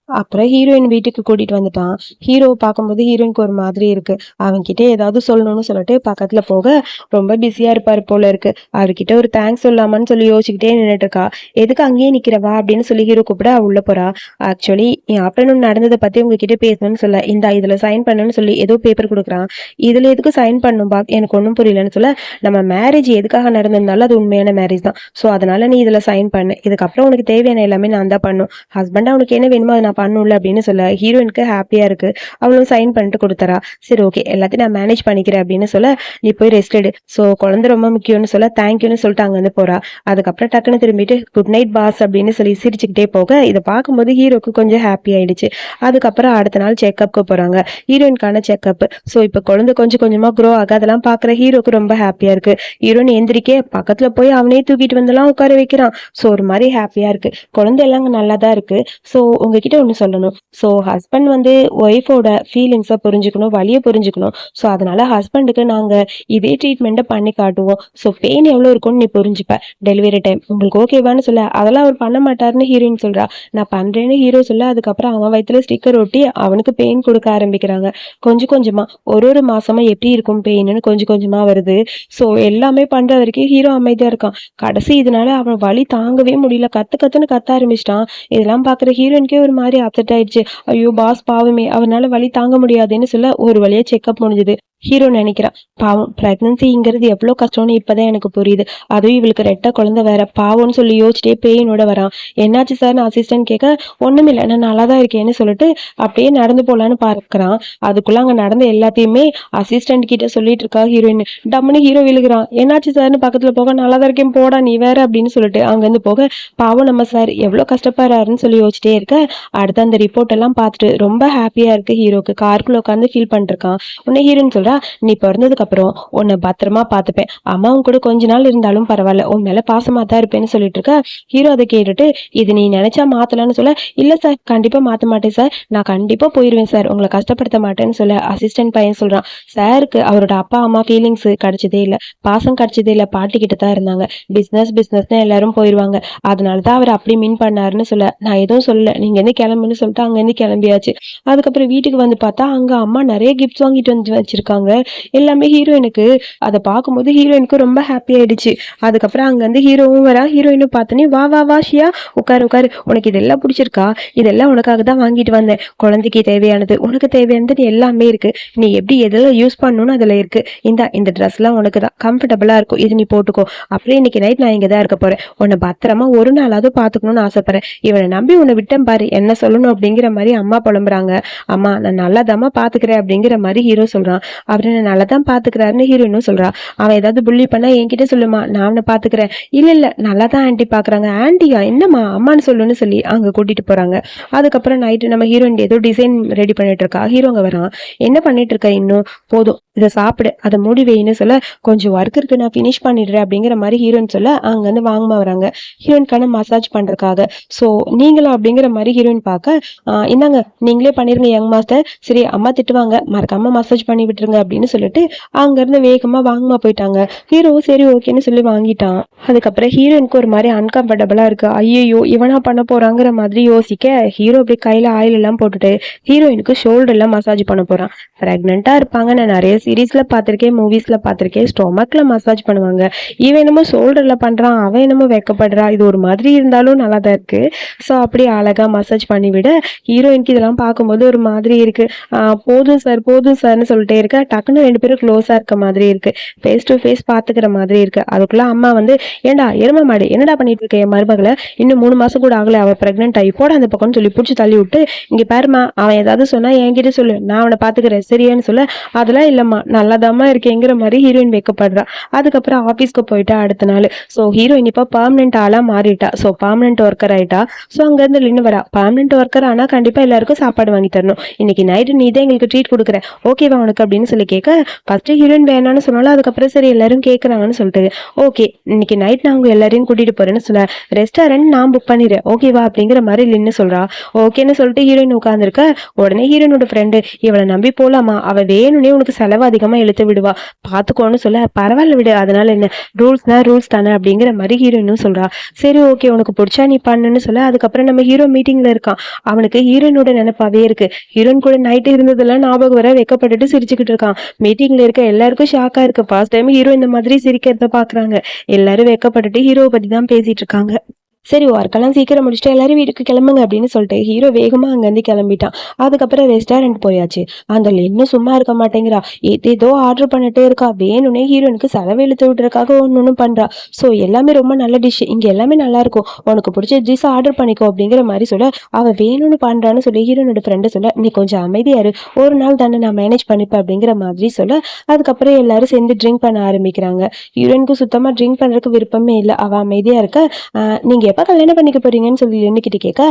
அப்புறம் ஹீரோயின் வீட்டுக்கு கூட்டிட்டு வந்துட்டான். ஹீரோவை பார்க்கும்போது ஹீரோயினுக்கு ஒரு மாதிரி இருக்கு. அவன்கிட்ட ஏதாவது சொல்லணும்னு சொல்லிட்டு பக்கத்துல போக, ரொம்ப பிஸியா இருப்பாரு போல இருக்கு. அவர்கிட்ட ஒரு தேங்க்ஸ் சொல்லாமான்னு சொல்லி யோசிச்சுக்கிட்டே நின்றுட்டு இருக்கா. எதுக்கு அங்கேயே நிக்கிறவா அப்படின்னு சொல்லி ஹீரோ கூப்பிட உள்ள போறா. ஆக்சுவலி என் ஆஃப்டர்நூன் நடந்ததை பத்தி உங்ககிட்ட பேசணும்னு சொல்ல, இந்த இதுல சைன் பண்ணணும்னு சொல்லி ஏதோ பேப்பர் கொடுக்குறான். இதுல எதுக்கு சைன் பண்ணும் பா, எனக்கு ஒன்றும் புரியலன்னு சொல்ல, நம்ம மேரேஜ் எதுக்காக நடந்திருந்தாலும் அது உண்மையான மேரேஜ் தான், ஸோ அதனால நீ இதுல சைன் பண்ணு, இதுக்கப்புறம் உனக்கு தேவையான எல்லாமே நான் தான் பண்ணும், ஹஸ்பண்டா உனக்கு என்ன வேணுமோ அதை நான் பண்ணும்ல அப்படின்னு சொல்ல ஹீரோயினுக்கு ஹாப்பியா இருக்கு. அவளும் சைன் பண்ணிட்டு கொடுத்துறா. சரி ஓகே எல்லாத்தையும் நான் மேனேஜ் பண்ணிக்கிறேன் அப்படின்னு சொல்ல நீ போய் ரெஸ்ட் எடு. ஸோ குழந்தை ரொம்ப முக்கியம்னு சொல்ல தேங்க்யூன்னு சொல்லிட்டு அங்க வந்து போறா. அதுக்கப்புறம் டக்குன்னு திரும்பிட்டு குட் நைட் பாஸ் அப்படின்னு சொல்லி சிரிச்சுக்கிட்டே போக இதை பார்க்கும்போது ஹீரோக்கு கொஞ்சம் ஹாப்பி ஆயிடுச்சு. அதுக்கப்புறம் அடுத்த நாள் செக்அப்க்கு போறாங்க. ஹீரோயின்கான செக்அப். ஸோ இப்போ குழந்தை கொஞ்சம் கொஞ்சமா க்ரோ ஆக அதெல்லாம் பாக்குற ஹீரோக்கு ரொம்ப ஹாப்பியா இருக்கு. ஹீரோயின் எந்திரிக்க பக்கத்துல போய் அவனே தூக்கிட்டு வந்தெல்லாம் உட்கார வைக்கிறான். ஸோ ஒரு மாதிரி ஹாப்பியா இருக்கு. குழந்தை எல்லாம் நல்லா தான் இருக்கு. ஸோ உங்ககிட்ட ஒன்று சொல்லணும். ஸோ ஹஸ்பண்ட் வந்து ஒய்ஃபோட ஃபீலிங்ஸை புரிஞ்சுக்கணும், வலியை புரிஞ்சுக்கணும். ஸோ அதனால ஹஸ்பண்டுக்கு நாங்கள் இதே ட்ரீட்மெண்ட்டை பண்ணி காட்டுவோம். ஸோ பெயின் எவ்வளோ இருக்கும்னு நீ புரிஞ்சுப்ப. டெலிவரி டைம் உங்களுக்கு ஓகேவான்னு சொல்ல அதெல்லாம் அவர் பண்ண மாட்டாருன்னு ஹீரோயின் சொல்றா. நான் பண்றேன்னு ஹீரோ சொல்ல அதுக்கப்புறம் அவன் வயிற்றுல ஸ்டிக்கர் ஒட்டி அவனுக்கு பெயின் கொடுக்க ஆரம்பிக்கிறாங்க. கொஞ்சம் கொஞ்சமா ஒரு மாசமா எப்படி இருக்கும் பெயின்னு கொஞ்சம் கொஞ்சமா வருது. ஸோ எல்லாமே பண்ற வரைக்கும் ஹீரோ அமைதியா இருக்கான். கடைசி இதனால அவன் வலி தாங்கவே முடியல. கத்துன்னு கத்த ஆரம்பிச்சிட்டான். இதெல்லாம் பாக்குற ஹீரோயினுக்கே ஒரு மாதிரி அப்செட் ஆயிடுச்சு. ஐயோ பாஸ் பாவமே அவனால வலி தாங்க முடியாதுன்னு சொல்ல ஒரு வழியா செக்அப் முடிஞ்சது. ஹீரோ நினைக்கிறான் பாவம் பிரெக்னன்சிங்கிறது எவ்வளோ கஷ்டம்னு இப்பதான் எனக்கு புரியுது. அதுவும் இவளுக்கு ரெட்டை குழந்தை வேற பாவம்னு சொல்லி யோசிச்சிட்டே பெயினோட வரான். என்னாச்சு சார் நான் அசிஸ்டன்ட் கேட்க ஒண்ணுமில்லை நான் நல்லா தான் இருக்கேன்னு சொல்லிட்டு அப்படியே நடந்து போலான்னு பார்க்கறான். அதுக்குள்ள அங்க நடந்த எல்லாத்தையுமே அசிஸ்டன்ட் கிட்ட சொல்லிட்டு இருக்கா ஹீரோயின். டம்முன்னு ஹீரோ விழுகிறான். என்னாச்சு சார்னு பக்கத்துல போக நல்லா தான் இருக்கேன் போடா நீ வேற அப்படின்னு சொல்லிட்டு அங்கிருந்து போக பாவம் நம்ம சார் எவ்வளவு கஷ்டப்படுறாருன்னு சொல்லி யோசிச்சிட்டே இருக்க அடுத்து அந்த ரிப்போர்ட் எல்லாம் பார்த்துட்டு ரொம்ப ஹாப்பியா இருக்கு ஹீரோக்கு. காருக்குள்ள உட்காந்து ஃபீல் பண்ணிருக்கான். உடனே ஹீரோயின் சொல்றா நீ பிறந்ததுக்கு அப்புறம் உன்னை பத்திரமா பாத்துப்பேன். அம்மாவும் கூட கொஞ்ச நாள் இருந்தாலும் பரவாயில்ல உன் மேல பாசமா தான் இருப்பேன்னு சொல்லிட்டு இருக்க. ஹீரோ அதை கேட்டுட்டு இது நீ நினைச்சா மாத்தலான்னு சொல்ல இல்ல சார் கண்டிப்பா மாத்த மாட்டேன் சார் நான் கண்டிப்பா போயிருவேன் சார் உங்களை கஷ்டப்படுத்த மாட்டேன்னு சொல்ல அசிஸ்டன்ட் பையன் சொல்றான். சாருக்கு அவரோட அப்பா அம்மா ஃபீலிங்ஸ் கிடைச்சதே இல்ல, பாசம் கிடைச்சதே இல்ல, பாட்டி கிட்ட தான் இருந்தாங்க. பிசினஸ்னு எல்லாரும் போயிருவாங்க. அதனாலதான் அவர் அப்படி மீன் பண்ணாருன்னு சொல்ல நான் எதுவும் சொல்லல நீங்க இருந்து கிளம்புன்னு சொல்லிட்டு அங்க இருந்து கிளம்பியாச்சு. அதுக்கப்புறம் வீட்டுக்கு வந்து பார்த்தா அங்க அம்மா நிறைய கிஃப்ட்ஸ் வாங்கிட்டு வந்து வச்சிருக்காங்க. எல்லாமே ஹீரோயினுக்கு அதை பார்க்கும்போது ஹீரோயினுக்கு ரொம்ப ஹாப்பி ஆயிடுச்சு. அதுக்கப்புறம் அங்க வந்து ஹீரோவும் வரா. ஹீரோயினும் பார்த்தோன்னே வா வா வா ஷியா உட்காரு உட்காரு உனக்கு இதெல்லாம் பிடிச்சிருக்கா, இதெல்லாம் உனக்காக தான் வாங்கிட்டு வந்தேன். குழந்தைக்கு தேவையானது உனக்கு தேவையானது எல்லாமே இருக்கு. நீ எப்படி எதெல்லாம் யூஸ் பண்ணணும்னு அதுல இருக்கு. இந்த ட்ரெஸ் எல்லாம் உனக்கு தான் கம்ஃபர்டபுளா இருக்கும், இது நீ போட்டுக்கோ. அப்படியே இன்னைக்கு நைட் நான் இங்கதான் இருக்க போறேன். உன்னை பத்திரமா ஒரு நாளாவது பாத்துக்கணும்னு ஆசைப்படுறேன். இவனை நம்பி உன்னை விட்டேன் பாரு என்ன சொல்லணும் அப்படிங்கிற மாதிரி அம்மா புலம்புறாங்க. அம்மா நான் நல்லாதாம்மா பாத்துக்கிறேன் அப்படிங்கிற மாதிரி ஹீரோ சொல்றான். அவரை நல்லா தான் பாத்துக்கிறாருன்னு ஹீரோயினும் சொல்றா. அவன் ஏதாவது புள்ளி பண்ணா என்கிட்ட சொல்லுமா நான் அவனை பாத்துக்கிறேன். இல்ல நல்லா தான் ஆன்டி பாக்குறாங்க. ஆன்டியா என்னம்மா அம்மான்னு சொல்லுன்னு சொல்லி அங்க கூட்டிட்டு போறாங்க. அதுக்கப்புறம் நைட்டு நம்ம ஹீரோயின் ஏதோ டிசைன் ரெடி பண்ணிட்டு இருக்கா. ஹீரோங்க வரான். என்ன பண்ணிட்டு இருக்க இன்னும் போதும் இதை சாப்பிடு அதை மூடி வைன்னு சொல்ல கொஞ்சம் ஒர்க் இருக்கு நான் ஃபினிஷ் பண்ணிடுறேன் அப்படிங்கிற மாதிரி ஹீரோயின் சொல்ல அங்க இருந்து வாங்கமா வராங்க ஹீரோயின்கான மசாஜ் பண்றதுக்காக. ஸோ நீங்களும் அப்படிங்கிற மாதிரி ஹீரோயின் பார்க்க இந்தாங்க நீங்களே பண்ணிருங்க யங் மாஸ்டர். சரி அம்மா திட்டுவாங்க மறக்காம மசாஜ் பண்ணி விட்டுருங்க அப்படின்னு சொல்லிட்டு அங்க இருந்து வேகமா வாங்கமா போயிட்டாங்க. ஹீரோவும் சரி ஓகேன்னு சொல்லி வாங்கிட்டான். அதுக்கப்புறம் ஹீரோயினுக்கு ஒரு மாதிரி அன்கம்ஃபர்டபுளா இருக்கு. ஐயோ இவனா பண்ண போறாங்கிற மாதிரி யோசிக்க ஹீரோ அப்படி கையில ஆயில் எல்லாம் போட்டுட்டு ஹீரோயினுக்கு ஷோல்டர் எல்லாம் மசாஜ் பண்ண போறான். பிரெக்னெண்டா இருப்பாங்க. நான் நிறைய சீரீஸ்ல பாத்திருக்கேன், மூவிஸ்ல பாத்திருக்கேன். ஸ்டொமக்ல மசாஜ் பண்ணுவாங்க. இவன் என்னமோ ஷோல்டர்ல பண்றான், அவன் என்னமோ வெக்கப்படுறா. இது ஒரு மாதிரி இருந்தாலும் நல்லா தான் இருக்கு. ஸோ அப்படி அழகா மசாஜ் பண்ணி விட ஹீரோயினுக்கு இதெல்லாம் பார்க்கும்போது ஒரு மாதிரி இருக்கு. போதும் சார்னு சொல்லிட்டே இருக்க. டக்குன்னு ரெண்டு பேரும் க்ளோஸா இருக்க மாதிரி இருக்கு. ஃபேஸ் டு ஃபேஸ் பாத்துக்கிற மாதிரி இருக்கு. அதுக்குள்ள அம்மா வந்து ஏண்டா எரும மாடு என்னடா பண்ணிட்டு இருக்க என் மருமகளை, இன்னும் 3 மாசம் கூட ஆகல அவ பிரெக்னென்ட் ஆகி போட அந்த பக்கம்னு சொல்லி பிடிச்சி தள்ளி விட்டு இங்க பாருமா அவன் ஏதாவது சொன்னா என்கிட்ட சொல்லு நான் அவனை பாத்துக்கிறேன் சரியான்னு சொல்ல அதெல்லாம் இல்லம்மா நல்லாதாம்மா இருக்கேங்கிற மாதிரி ஹீரோயின் வைக்கப்படுறா. அதுக்கப்புறம் ஆபீஸ்க்கு போயிட்டா அடுத்த நாள். ஸோ ஹீரோயின் இப்போ பர்மனெண்ட் ஆளா மாறிட்டா. ஸோ பர்மனெண்ட் ஒர்க்கர் ஆயிட்டா. ஸோ அங்க இருந்து நின்று வரா. பர்மனெண்ட் ஒர்க்கர் ஆனா கண்டிப்பா எல்லாருக்கும் சாப்பாடு வாங்கி தரணும். இன்னைக்கு நைட்டு நீ தான் எங்களுக்கு ட்ரீட் கொடுக்குற ஓகேவா உனக்கு அப்படின்னு சொல்லி கேட்க ஃபர்ஸ்ட் ஹீரோயின் வேணான்னு சொன்னாலும் அதுக்கப்புறம் சரி எல்லாரும் கேட்கறாங்கன்னு சொல்லிட்டு ஓகே இன்னைக்கு நைட் நான் அவங்க எல்லாரையும் கூட்டிட்டு போறேன்னு சொல்ல ரெஸ்டாரண்ட் நான் புக் பண்ணிடுறேன் ஓகேவா அப்படிங்கிற மாதிரி லின்னு சொல்றா. ஓகேன்னு சொல்லிட்டு ஹீரோயின் உட்காந்துருக்க. உடனே ஹீரோயினோட ஃப்ரெண்டு இவளை நம்பி போலாமா அவ வேணும்னே உனக்கு செலவு அதிகமா இழுத்து விடுவா பாத்துக்கோன்னு சொல்ல பரவாயில்ல விடு அதனால என்ன ரூல்ஸ் தானே அப்படிங்கிற மாதிரி ஹீரோயினும் சொல்றா. சரி ஓகே உனக்கு பிடிச்சா நீ பண்ணுன்னு சொல்ல அதுக்கப்புறம் நம்ம ஹீரோ மீட்டிங்ல இருக்கான். அவனுக்கு ஹீரோயினோட நினைப்பாவே இருக்கு. ஹீரோயின் கூட நைட்டு இருந்ததெல்லாம் ஞாபகம் வர வெக்கப்பட்டுட்டு சிரிச்சுக்கிட்டு இருக்கான். மீட்டிங்ல இருக்க எல்லாருக்கும் ஷாக்கா இருக்கு. ஃபர்ஸ்ட் டைம் ஹீரோ இந்த மாதிரி சிரிக்கிறத பாக்குறாங்க. எல்லாரும் வெக்கப்பட்டுட்டு ஹீரோவை பத்தி தான் பேசிட்டு இருக்காங்க. சரி ஒர்க்கெல்லாம் சீக்கிரம் முடிச்சுட்டு எல்லாரும் வீட்டுக்கு கிளம்புங்க அப்படின்னு சொல்லிட்டு ஹீரோ வேகமா அங்கேருந்து கிளம்பிட்டான். அதுக்கப்புறம் ரெஸ்டாரண்ட் போயாச்சு. அந்த லின்னு சும்மா இருக்க மாட்டேங்கிறா. ஏதேதோ ஆர்டர் பண்ணிட்டே இருக்கா. வேணும்னே ஹீரோனுக்கு செலவு இழுத்து விடுறதுக்காக ஒன்னு பண்றா. ஸோ எல்லாமே ரொம்ப நல்ல டிஷ், இங்க எல்லாமே நல்லா இருக்கும், உனக்கு பிடிச்ச டிஷ் ஆர்டர் பண்ணிக்கோ அப்படிங்கிற மாதிரி சொல்ல, அவ வேணும்னு பண்றான்னு சொல்லி ஹீரோனோட ஃப்ரெண்டு சொல்ல, நீ கொஞ்சம் அமைதியா இரு, ஒரு நாள் தானே நான் மேனேஜ் பண்ணிப்பேன் அப்படிங்கிற மாதிரி சொல்ல, அதுக்கப்புறம் எல்லாரும் சேர்ந்து ட்ரிங்க் பண்ண ஆரம்பிக்கிறாங்க. ஹீரோனுக்கு சுத்தமா ட்ரிங்க் பண்றதுக்கு விருப்பமே இல்லை. அவ அமைதியா இருக்க. நீங்க எப்ப கல்யாணம் பண்ணிக்க போறீங்கன்னு சொல்லி என்கிட்ட கேட்க,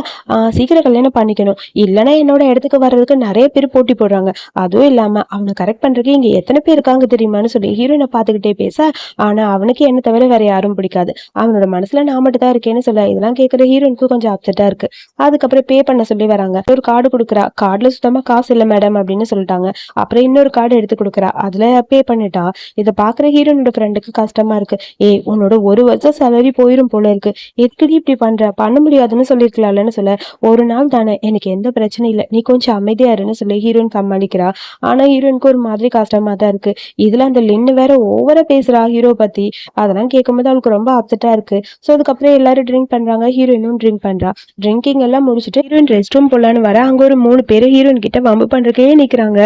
சீக்கிரம் கல்யாணம் பண்ணிக்கணும், இல்லைன்னா என்னோட இடத்துக்கு வர்றதுக்கு நிறைய பேர் போட்டி போடுறாங்க, அதுவும் இல்லாம அவனை கரெக்ட் பண்றதுக்கு இங்க எத்தனை பேர் இருக்காங்க தெரியுமான்னு சொல்லி ஹீரோனை பார்த்துக்கிட்டே பேச, ஆனா அவனுக்கு என்ன தவிர வேற யாரும் பிடிக்காது, அவனோட மனசுல நான் மட்டும் தான் இருக்கேன்னு சொல்ல, இதெல்லாம் கேட்கிற ஹீரோனுக்கு கொஞ்சம் அப்செட்டா இருக்கு. அதுக்கப்புறம் பே பண்ண சொல்லி வராங்க. ஒரு கார்டு கொடுக்குறா. கார்டுல சுத்தமா காசு இல்லை மேடம் அப்படின்னு சொல்லிட்டாங்க. அப்புறம் இன்னொரு கார்டு எடுத்து கொடுக்குறா. அதுல பே பண்ணிட்டா. இதை பாக்குற ஹீரோனோட ஃப்ரெண்டுக்கு கஷ்டமா இருக்கு. உன்னோட ஒரு வருஷம் சேலரி போயிரும் போல இருக்கு, எதுக்கடி இப்படி பண்ற, பண்ண முடியாதுன்னு சொல்லிருக்கலாம்லன்னு சொல்ல, ஒரு நாள் தானே, எனக்கு எந்த பிரச்சனையும் இல்லை, நீ கொஞ்சம் அமைதியா இருன்னு சொல்லி ஹீரோயின் சமாளிக்கிறா. ஆனா ஹீரோயினுக்கு ஒரு மாதிரி கஷ்டமா தான் இருக்கு. இதுல அந்த லின்னு வேற ஓவரா பேசுறா ஹீரோ பத்தி. அதெல்லாம் கேட்கும்போது அவளுக்கு ரொம்ப அப்செட்டா இருக்கு. ஸோ அதுக்கப்புறம் எல்லாரும் ட்ரிங்க் பண்றாங்க. ஹீரோயினும் ட்ரிங்க் பண்றா. ட்ரிங்கிங் எல்லாம் முடிச்சுட்டு ஹீரோயின் ரெஸ்ட் ரூம் போலான்னு வர, அங்க ஒரு 3 பேரு ஹீரோயின் கிட்ட வம்பு பண்றதுக்கே நிக்கிறாங்க.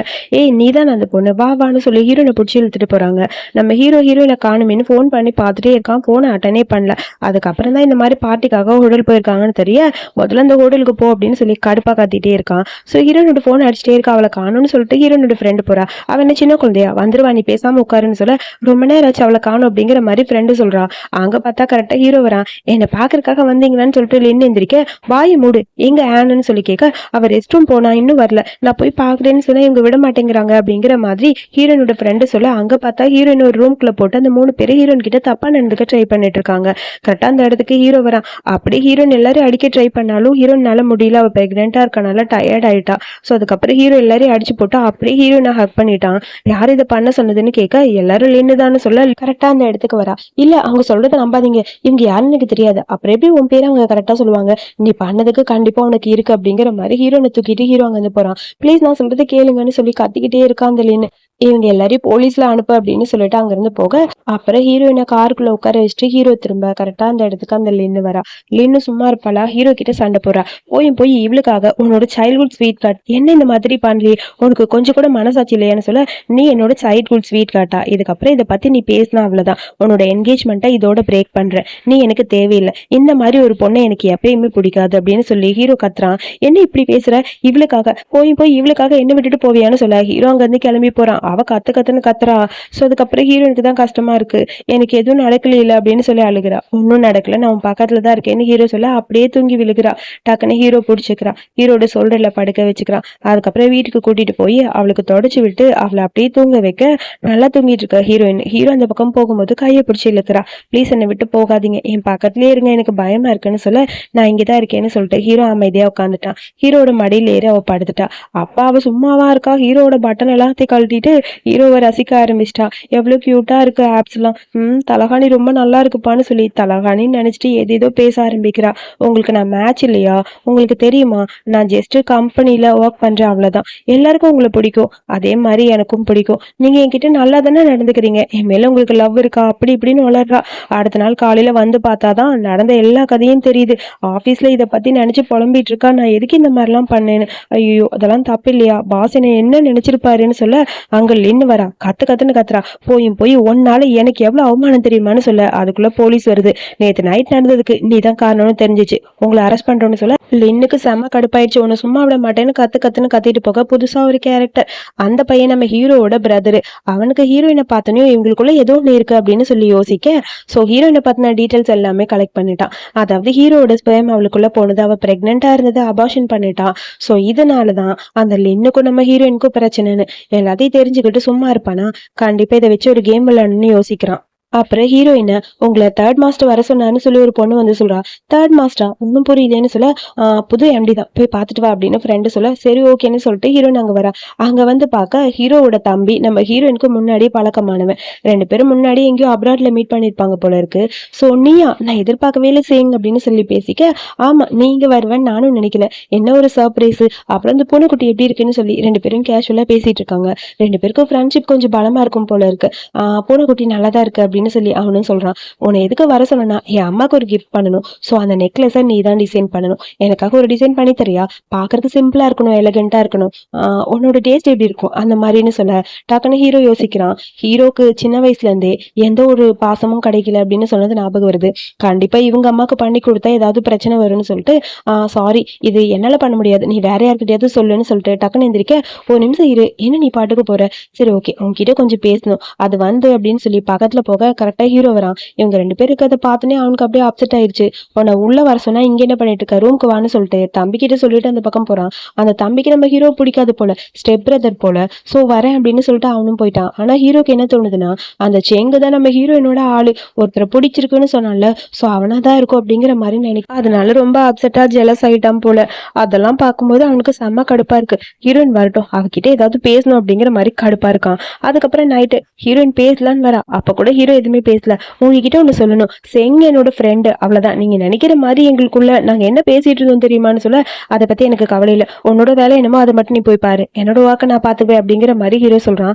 நீதான் அந்த பொண்ணு, வா வான்னு சொல்லி ஹீரோயினை பிடிச்சி இழுத்துட்டு போறாங்க. நம்ம ஹீரோயினை காணுமேனு ஃபோன் பண்ணி பார்த்துட்டே இருக்கான். போனை அட்டனே பண்ணல. அதுக்கப்புறம் தான் இந்த மாதிரி பார்ட்டிக்காக ஹோட்டல் போயிருக்காங்கன்னு தெரிய, முதல்ல அந்த ஹோட்டலுக்கு போ அப்படின்னு சொல்லி கடுப்பா கத்திட்டே இருக்கான். ஸோ ஹீரோனோட ஃபோன் அடிச்சுட்டே இருக்கா. அவளை காணும்னு சொல்லிட்டு ஹீரோனோட ஃப்ரெண்டு போறா. அவன் என்ன சின்ன குழந்தையா, வந்துருவா, நீ பேசாம உட்காருன்னு சொல்ல, ரொம்ப நேரம் ஆச்சு அவளை காணும் அப்படிங்கிற மாதிரி ஃப்ரெண்டு சொல்றா. அங்க பார்த்தா கரெக்டா ஹீரோ வரான். என்னை பாக்குறதுக்காக வந்தீங்களான்னு சொல்லிட்டு லின்னு எந்திரிக்க, வாயை மூடு, எங்க ஆனன்னு சொல்லி கேட்க, அவ ரெஸ்ட் ரூம் போனா, இன்னும் வரல, நான் போய் பாக்குறேன்னு சொன்னா இவங்க விட மாட்டேங்கிறாங்க அப்படிங்கிற மாதிரி ஹீரோனோட ஃப்ரெண்டு சொல்ல, அங்க பார்த்தா ஹீரோயின் ஒரு ரூம்குள்ள போட்டு அந்த 3 பேரும் ஹீரோயின் கிட்ட தப்பா நடந்துக்க ட்ரை பண்ணிட்டு இருக்காங்க. கரெக்டா அந்த இடத்துக்கு ஹீரோ வரான். அப்படியே ஹீரோயின் எல்லாரும் அடிக்க ட்ரை பண்ணாலும் ஹீரோயினால முடியல. அவ பிரெக்னெண்டா இருக்கனால டயர்ட் ஆயிட்டா. ஸோ அதுக்கப்புறம் ஹீரோ எல்லாரையும் அடிச்சு போட்டா. அப்படியே ஹீரோயினை ஹக் பண்ணிட்டான். யார் இதை பண்ண சொன்னதுன்னு கேட்க, எல்லாரும் லின்னு சொல்ல, கரெக்டா அந்த இடத்துக்கு வரா. இல்ல அவங்க சொல்றதை நம்பாதீங்க, இவங்க யாருன்னு எனக்கு தெரியாது, அப்புறம் எப்படி உன் பேரை அவங்க கரெக்டா சொல்லுவாங்க, நீ பண்ணதுக்கு கண்டிப்பா உனக்கு இருக்கு அப்படிங்கிற மாதிரி ஹீரோனை தூக்கிட்டு ஹீரோ அங்க இருந்து போறான். ப்ளீஸ் நான் சொல்றது கேளுங்கன்னு சொல்லி கத்திக்கிட்டே இருக்கான் அந்த லின்னு. இவங்க எல்லாரையும் போலீஸ்ல அனுப்பு அப்படின்னு சொல்லிட்டு அங்கிருந்து போக, அப்புறம் ஹீரோயினை காருக்குள்ள உட்கார வச்சுட்டு ஹீரோ திரும்ப கரெக்டா அந்த இடத்துக்கு அந்த லின்னு வரா. லின்னு சும்மா இருப்பாளா, ஹீரோ கிட்ட சண்டை போறா. போய் இவளுக்காக உன்னோட சைல்ட்ஹுட் ஸ்வீட் கார்ட் என்ன இந்த மாதிரி பண்றீ, உனக்கு கொஞ்சம் கூட மனசாட்சி இல்லையான்னு சொல்ல, நீ என்னோட சைல்ட்ஹுட் ஸ்வீட் கார்ட்டா, இதுக்கப்புறம் இதை பத்தி நீ பேசினா அவ்வளவுதான், உன்னோட என்கேஜ்மெண்ட்டை இதோட பிரேக் பண்ற, நீ எனக்கு தேவையில்லை, இந்த மாதிரி ஒரு பொண்ணை எனக்கு எப்பயுமே பிடிக்காது அப்படின்னு சொல்லி ஹீரோ கத்துறான். என்ன இப்படி பேசுற, இவளுக்காக போய் இவளுக்காக என்ன விட்டுட்டு போவியான்னு சொல்ல, ஹீரோ அங்க இருந்து கிளம்பி போறான். அவ கத்துன்னு கத்துறா. ஸோ அதுக்கப்புறம் ஹீரோனுக்கு தான் கஷ்டமா இருக்கு. எனக்கு எதுவும் நடக்கல அப்படின்னு சொல்லி அழுகிறா. ஒன்னும் நடக்கல, நான் பக்கத்துல தான் இருக்கேன்னு ஹீரோ சொல்ல, அப்படியே தூங்கி விழுகிறா. டக்குன்னு ஹீரோ பிடிச்சிக்கிறா. ஹீரோட சொல்றல படுக்க வச்சுக்கிறான். அதுக்கப்புறம் வீட்டுக்கு கூட்டிட்டு போய் அவளுக்கு தொடச்சு விட்டு அவளை அப்படியே தூங்க வைக்க, நல்லா தூங்கிட்டு இருக்க ஹீரோயின். ஹீரோ அந்த பக்கம் போகும்போது கையை பிடிச்சி இழுக்கிறா. ப்ளீஸ் என்னை விட்டு போகாதீங்க, என் பக்கத்துலயே இருங்க, எனக்கு பயமா இருக்குன்னு சொல்ல, நான் இங்கதான் இருக்கேன்னு சொல்லிட்டு ஹீரோ அமைதியா உட்காந்துட்டான். ஹீரோட மடியில ஏறி அவ படுத்துட்டா. அப்பா அவ சும்மாவா இருக்கா, ஹீரோட பட்டன் எல்லாத்தையும் கழட்டிட்டு ஹீரோவை ரசிக்க ஆரம்பிச்சிட்டா. எவ்வளவு கியூட்டா இருக்கு ஆப்ஸ் எல்லாம், தலகாணி ரொம்ப நல்லா இருக்குப்பான்னு சொல்லி தலகாணின்னு நினைச்சிட்டு ஏதேதோ பேச ஆரம்பிக்கிறா. உங்களுக்கு நான் மேட்ச் இல்லையா, உங்களுக்கு தெரியுமா, நான் ஜஸ்ட் கம்பெனில ஒர்க் பண்றேன், அவ்வளவுதான், எல்லாருக்கும் உங்களை பிடிக்கும், அதே மாதிரி எனக்கும் பிடிக்கும், நீங்க என்கிட்ட நல்லா தானே நடந்துக்கிறீங்க, என் மேல உங்களுக்கு லவ் இருக்கா அப்படி இப்படின்னு வளர்றா. அடுத்த நாள் காலையில வந்து பார்த்தாதான் நடந்த எல்லா கதையும் தெரியுது. ஆபீஸ்ல இதை பத்தி நினைச்சு புலம்பிட்டு இருக்கா. நான் எதுக்கு இந்த மாதிரிலாம் பண்ணேன்னு. ஐயோ அதெல்லாம் தப்பு இல்லையா, பாஸ் என்ன நினைச்சிருப்பாருன்னு சொல்ல, அங்க லின்னு வரா. கத்துன்னு கத்துறா. போய் ஒன்னால எனக்கு எவ்வளவு அவமானம் தெரியுமான்னு சொல்ல, அதுக்குள்ள போலீஸ் வருது. நேத்து நைட் நடந்ததுக்கு நீ தான் காரணம்னு தெரிஞ்சிச்சு, உங்களை அரெஸ்ட் பண்றோம்னு சொல்ல, லின்னுக்கு செம கடுப்பாயிடுச்சு. உன்னை சும்மா விட மாட்டேன்னு கத்துன்னு கத்திட்டு போக, புதுசா ஒரு கேரக்டர், அந்த பையன் நம்ம ஹீரோவோட பிரதரு. அவனுக்கு ஹீரோயினை பார்த்தனையும் இவங்களுக்குள்ள ஏதோ ஒண்ணு இருக்கு அப்படின்னு சொல்லி யோசிக்க, சோ ஹீரோயினை பத்தின டீடைல்ஸ் எல்லாமே கலெக்ட் பண்ணிட்டான். அதாவது ஹீரோவோட ஸ்பெர்ம் அவளுக்குள்ள போனது, அவ பிரெக்னெண்டா இருந்தது, அபார்ஷன் பண்ணிட்டான். சோ இதனாலதான் அந்த லின்னுக்கும் நம்ம ஹீரோயினுக்கும் பிரச்சனைன்னு எல்லாத்தையும் தெரிஞ்சுக்கிட்டு சும்மா இருப்பானா, கண்டிப்பா இதை வச்சு ஒரு கேம் விளையாடணும்னு யோசிக்கிறான். அப்புறம் ஹீரோயினை, உங்களை தேர்ட் மாஸ்டர் வர சொன்னான்னு சொல்லி ஒரு பொண்ணு வந்து சொல்றா. தேர்ட் மாஸ்டரா, ஒன்னும் புரியலன்னு சொல்ல, புது எம்டி தான், போய் பார்த்துட்டு வா அப்படின்னு ஃப்ரெண்டு சொல்ல, சரி ஓகேன்னு சொல்லிட்டு ஹீரோயின் அங்க வரா. அங்க வந்து பார்க்க ஹீரோவோட தம்பி நம்ம ஹீரோயினுக்கு முன்னாடியே பழக்கமானவன். 2 பேரும் முன்னாடி எங்கேயோ அப்ராட்ல மீட் பண்ணிருப்பாங்க போல இருக்கு. சோ நீயா, நான் எதிர்பார்க்கவே இல்லை செய்யுங்க அப்படின்னு சொல்லி பேசிக்க, ஆமா நீங்க வருவேன்னு நானும் நினைக்கல, என்ன ஒரு சர்ப்ரைஸ். அப்புறம் இந்த பூனைக்குட்டி எப்படி இருக்குன்னு சொல்லி 2 பேரும் கேஷுவலா பேசிட்டு இருக்காங்க. 2 பேருக்கும் ஃப்ரெண்ட்ஷிப் கொஞ்சம் பலமா இருக்கும் போல இருக்கு. பூனைக்குட்டி நல்லா தான் இருக்கு அப்படின்னு அப்படின்னு சொல்லி அவனும் சொல்றான். உன்னை எதுக்கு வர சொன்னா, என் அம்மாக்கு ஒரு கிஃப்ட் பண்ணணும். ஸோ அந்த நெக்லஸை நீ தான் டிசைன் பண்ணணும். எனக்காக ஒரு டிசைன் பண்ணி தரியா? பாக்குறதுக்கு சிம்பிளா இருக்கணும், எலகெண்டா இருக்கணும். உன்னோட டேஸ்ட் எப்படி இருக்கும் அந்த மாதிரின்னு சொல்ல டக்குன்னு ஹீரோ யோசிக்கிறான். ஹீரோக்கு சின்ன வயசுல இருந்தே எந்த ஒரு பாசமும் கிடைக்கல அப்படின்னு சொன்னது ஞாபகம் வருது. கண்டிப்பா இவங்க அம்மாக்கு பண்ணி கொடுத்தா ஏதாவது பிரச்சனை வரும்னு சொல்லிட்டு சாரி, இது என்னால பண்ண முடியாது, நீ வேற யார்கிட்டயாவது சொல்லுன்னு சொல்லிட்டு டக்குன்னு எந்திரிக்க, ஒரு நிமிஷம் இரு, என்ன நீ பாட்டுக்கு போற, சரி ஓகே உன்கிட்ட கொஞ்சம் பேசணும், அது வந்து அப்படின்னு சொல்லி பக்கத்துல போக கரெக்டா ஹீரோ வரான். இவங்க ரெண்டு பேருக்கு அதை பார்த்தோன்னே அவனுக்கு அப்படியே அப்செட் ஆயிடுச்சு. உன்னை உள்ள வர சொன்னா இங்க என்ன பண்ணிட்டு இருக்க, ரூமுக்கு வான்னு சொல்லிட்டு தம்பி கிட்ட சொல்லிட்டு அந்த பக்கம் போறான். அந்த தம்பிக்கு நம்ம ஹீரோ பிடிக்காது போல, ஸ்டெப் பிரதர் போல. சோ வரேன் அப்படின்னு சொல்லிட்டு அவனும் போயிட்டான். ஆனா ஹீரோக்கு என்ன தோணுதுன்னா, அந்த செங்கு தான் நம்ம ஹீரோயினோட ஆளு, ஒருத்தரை பிடிச்சிருக்குன்னு சொன்னால, சோ அவனாதான் இருக்கும் அப்படிங்கிற மாதிரி நினைக்க, அதனால ரொம்ப அப்செட்டா ஜெலஸ் ஆயிட்டான் போல. அதெல்லாம் பார்க்கும்போது அவனுக்கு செம்ம கடுப்பா இருக்கு. ஹீரோயின் வரட்டும், அவகிட்ட ஏதாவது பேசணும் அப்படிங்கிற மாதிரி கடுப்பா இருக்கான். அதுக்கப்புறம் நைட்டு ஹீரோயின் பேசலான்னு வரா. அப்ப கூட ஹீரோ எதுவுமே பேசல. உங்ககிட்ட ஒண்ணு சொல்லணும், செங் என்னோட ஃப்ரெண்டு, அவ்வளவுதான், நீங்க நினைக்கிற மாதிரி எங்களுக்குள்ள நாங்க என்ன பேசிட்டு இருந்தோம் தெரியுமான்னு சொல்ல, அதை பத்தி எனக்கு கவலை இல்லை, உன்னோட வேலை என்னமோ அதை மட்டும் நீ போய் பாரு, என்னோட வாக்க நான் பாத்துக்குவேன் அப்படிங்கிற மாதிரி ஹீரோ சொல்றான்.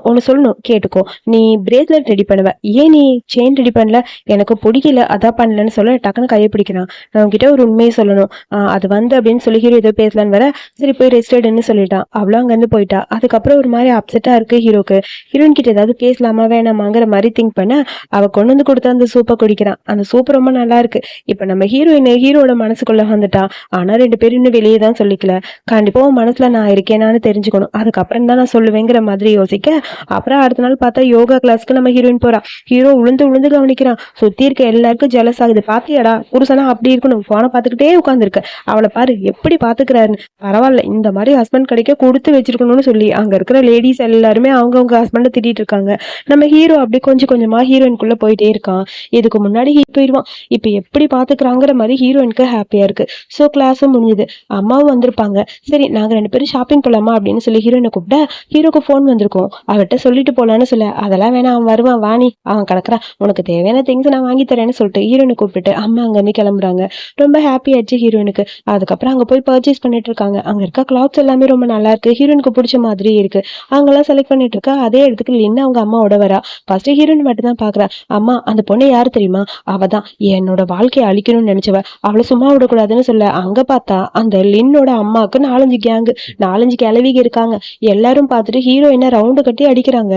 ஒன்னு சொல்லணும் கேட்டுக்கோ, நீ பிரேஸ்லெட் ரெடி பண்ணுவ, ஏன் நீ செயின் ரெடி பண்ணல, எனக்கு பிடிக்கல அதான் பண்ணலன்னு சொல்ல டக்குன்னு கையை பிடிக்கிறான். நான் உங்ககிட்ட ஒரு உண்மையை சொல்லணும், அது வந்து அப்படின்னு சொல்லி ஹீரோ ஏதோ பேசலான்னு வர, சரி போய் ரெஸ்ட் எடுன்னு சொல்லிட்டான். அவ்வளோ அங்கேருந்து போயிட்டா. அதுக்கப்புறம் ஒரு மாதிரி அப்செட்டா இருக்கு ஹீரோக்கு. ஹீரோயின் கிட்ட ஏதாவது பேசலாமா வேணாமாங்கிற மாதிரி திங்க் பண்ண, அவ கொண்டு வந்து கொடுத்த அந்த சூப்பை குடிக்கிறான். அந்த சூப் ரொம்ப நல்லா இருக்கு. இப்ப நம்ம ஹீரோயின் ஹீரோட மனசுக்குள்ள வந்துட்டா. ஆனா ரெண்டு பேரும் இன்னும் வெளியே தான் சொல்லிக்கல. கண்டிப்பா உன் மனசுல நான் இருக்கேனான்னு தெரிஞ்சுக்கணும், அதுக்கப்புறம் தான் நான் சொல்லுவேங்கிற மாதிரி யோசிக்க, அப்புறம் அடுத்த நாள் பார்த்தா யோகா கிளாஸ்க்கு நம்ம ஹீரோயின் போறா. ஹீரோ உளுந்து உளுந்து கவனிக்கிறான். சுத்தி இருக்க எல்லாருக்கும் ஜெலஸ் ஆகுது. பாத்தியாடா புருஷனா அப்படி இருக்கணும், போனை பார்த்துக்கிட்டே உட்காந்துருக்க, அவளை பாரு எப்படி பாத்துக்கிறாருன்னு, பரவாயில்ல இந்த மாதிரி ஹஸ்பண்ட் கிடைக்க கொடுத்து வச்சிருக்கணும்னு சொல்லி அங்க இருக்கிற லேடிஸ் எல்லாருமே அவங்கவுங்க ஹஸ்பண்டை திட்டிட்டு இருக்காங்க. நம்ம ஹீரோ அப்படி கொஞ்சம் கொஞ்சமா ஹீரோயின்குள்ள போயிட்டே இருக்கான். இதுக்கு முன்னாடி போயிடுவான். இப்ப எப்படி பாத்துக்கிறாங்கிற மாதிரி ஹீரோயினுக்கு ஹாப்பியா இருக்கு. சோ கிளாஸும் முடிஞ்சுது. அம்மாவும் வந்திருப்பாங்க. சரி நாங்க ரெண்டு பேரும் ஷாப்பிங் போலாமா அப்படின்னு சொல்லி ஹீரோயினை கூப்பிட்ட, ஹீரோக்கு போன் வந்திருக்கும். அவர்கிட்ட சொல்லிட்டு போலான்னு சொல்ல, அதெல்லாம் வேணாம் அவன் வருவான் வாணி, அவன் கிடக்குறான், உனக்கு தேவையான திங்ஸ் நான் வாங்கி தரேன்னு சொல்லிட்டு ஹீரோயினை கூப்பிட்டு அம்மா அங்க இருந்து கிளம்புறாங்க. ரொம்ப ஹாப்பி ஆயிடுச்சு ஹீரோயினுக்கு. அதுக்கப்புறம் அங்க போய் பர்ச்சேஸ் பண்ணிட்டு இருக்காங்க. அங்க இருக்க கிளாத்ஸ் எல்லாமே ரொம்ப நல்லா இருக்கு, ஹீரோயினுக்கு பிடிச்ச மாதிரி இருக்கு. அங்கெல்லாம் செலக்ட் பண்ணிட்டு இருக்கா. அதே இடத்துக்கு லின்னு அவங்க அம்மாவோட வரா. ஃபர்ஸ்ட் ஹீரோயின் மட்டும் தான் பாக்குறா. அம்மா அந்த பொண்ணு யாரு தெரியுமா, அவதான் என்னோட வாழ்க்கையை அழிக்கணும்னு நினைச்சவ, அவளை சும்மா விடக்கூடாதுன்னு சொல்ல, அங்க பார்த்தா அந்த லின்னோட அம்மாவுக்கு 4 கிளவிக இருக்காங்க. எல்லாரும் பார்த்துட்டு ஹீரோயினை ரவுண்டு கட்டி அடிக்கிறாங்க.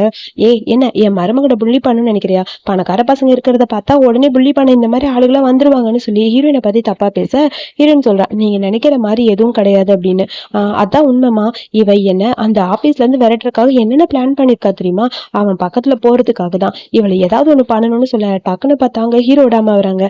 என்ன என் மருமகிட்ட புள்ளி பண்ணணும்னு நினைக்கிறியா, பணக்கார பசங்க இருக்கிறத பார்த்தா உடனே புள்ளி பண்ண இந்த மாதிரி ஆளுகளா வந்துருவாங்கன்னு சொல்லி ஹீரோயினை பத்தி தப்பா பேச, ஹீரோயின் சொல்றா நீங்க நினைக்கிற மாதிரி எதுவும் கிடையாது அப்படின்னு. அதான் உண்மைமா, இவ என்ன அந்த ஆபீஸ்ல இருந்து விரட்டுறதுக்காக என்னென்ன பிளான் பண்ணிருக்கா தெரியுமா, அவன் பக்கத்துல போறதுக்காக தான், இவளை ஏதாவது ஒண்ணு பண்ணணும்னு சொல்ல டக்குன்னு பார்த்தாங்க ஹீரோட அம்மா வராங்க.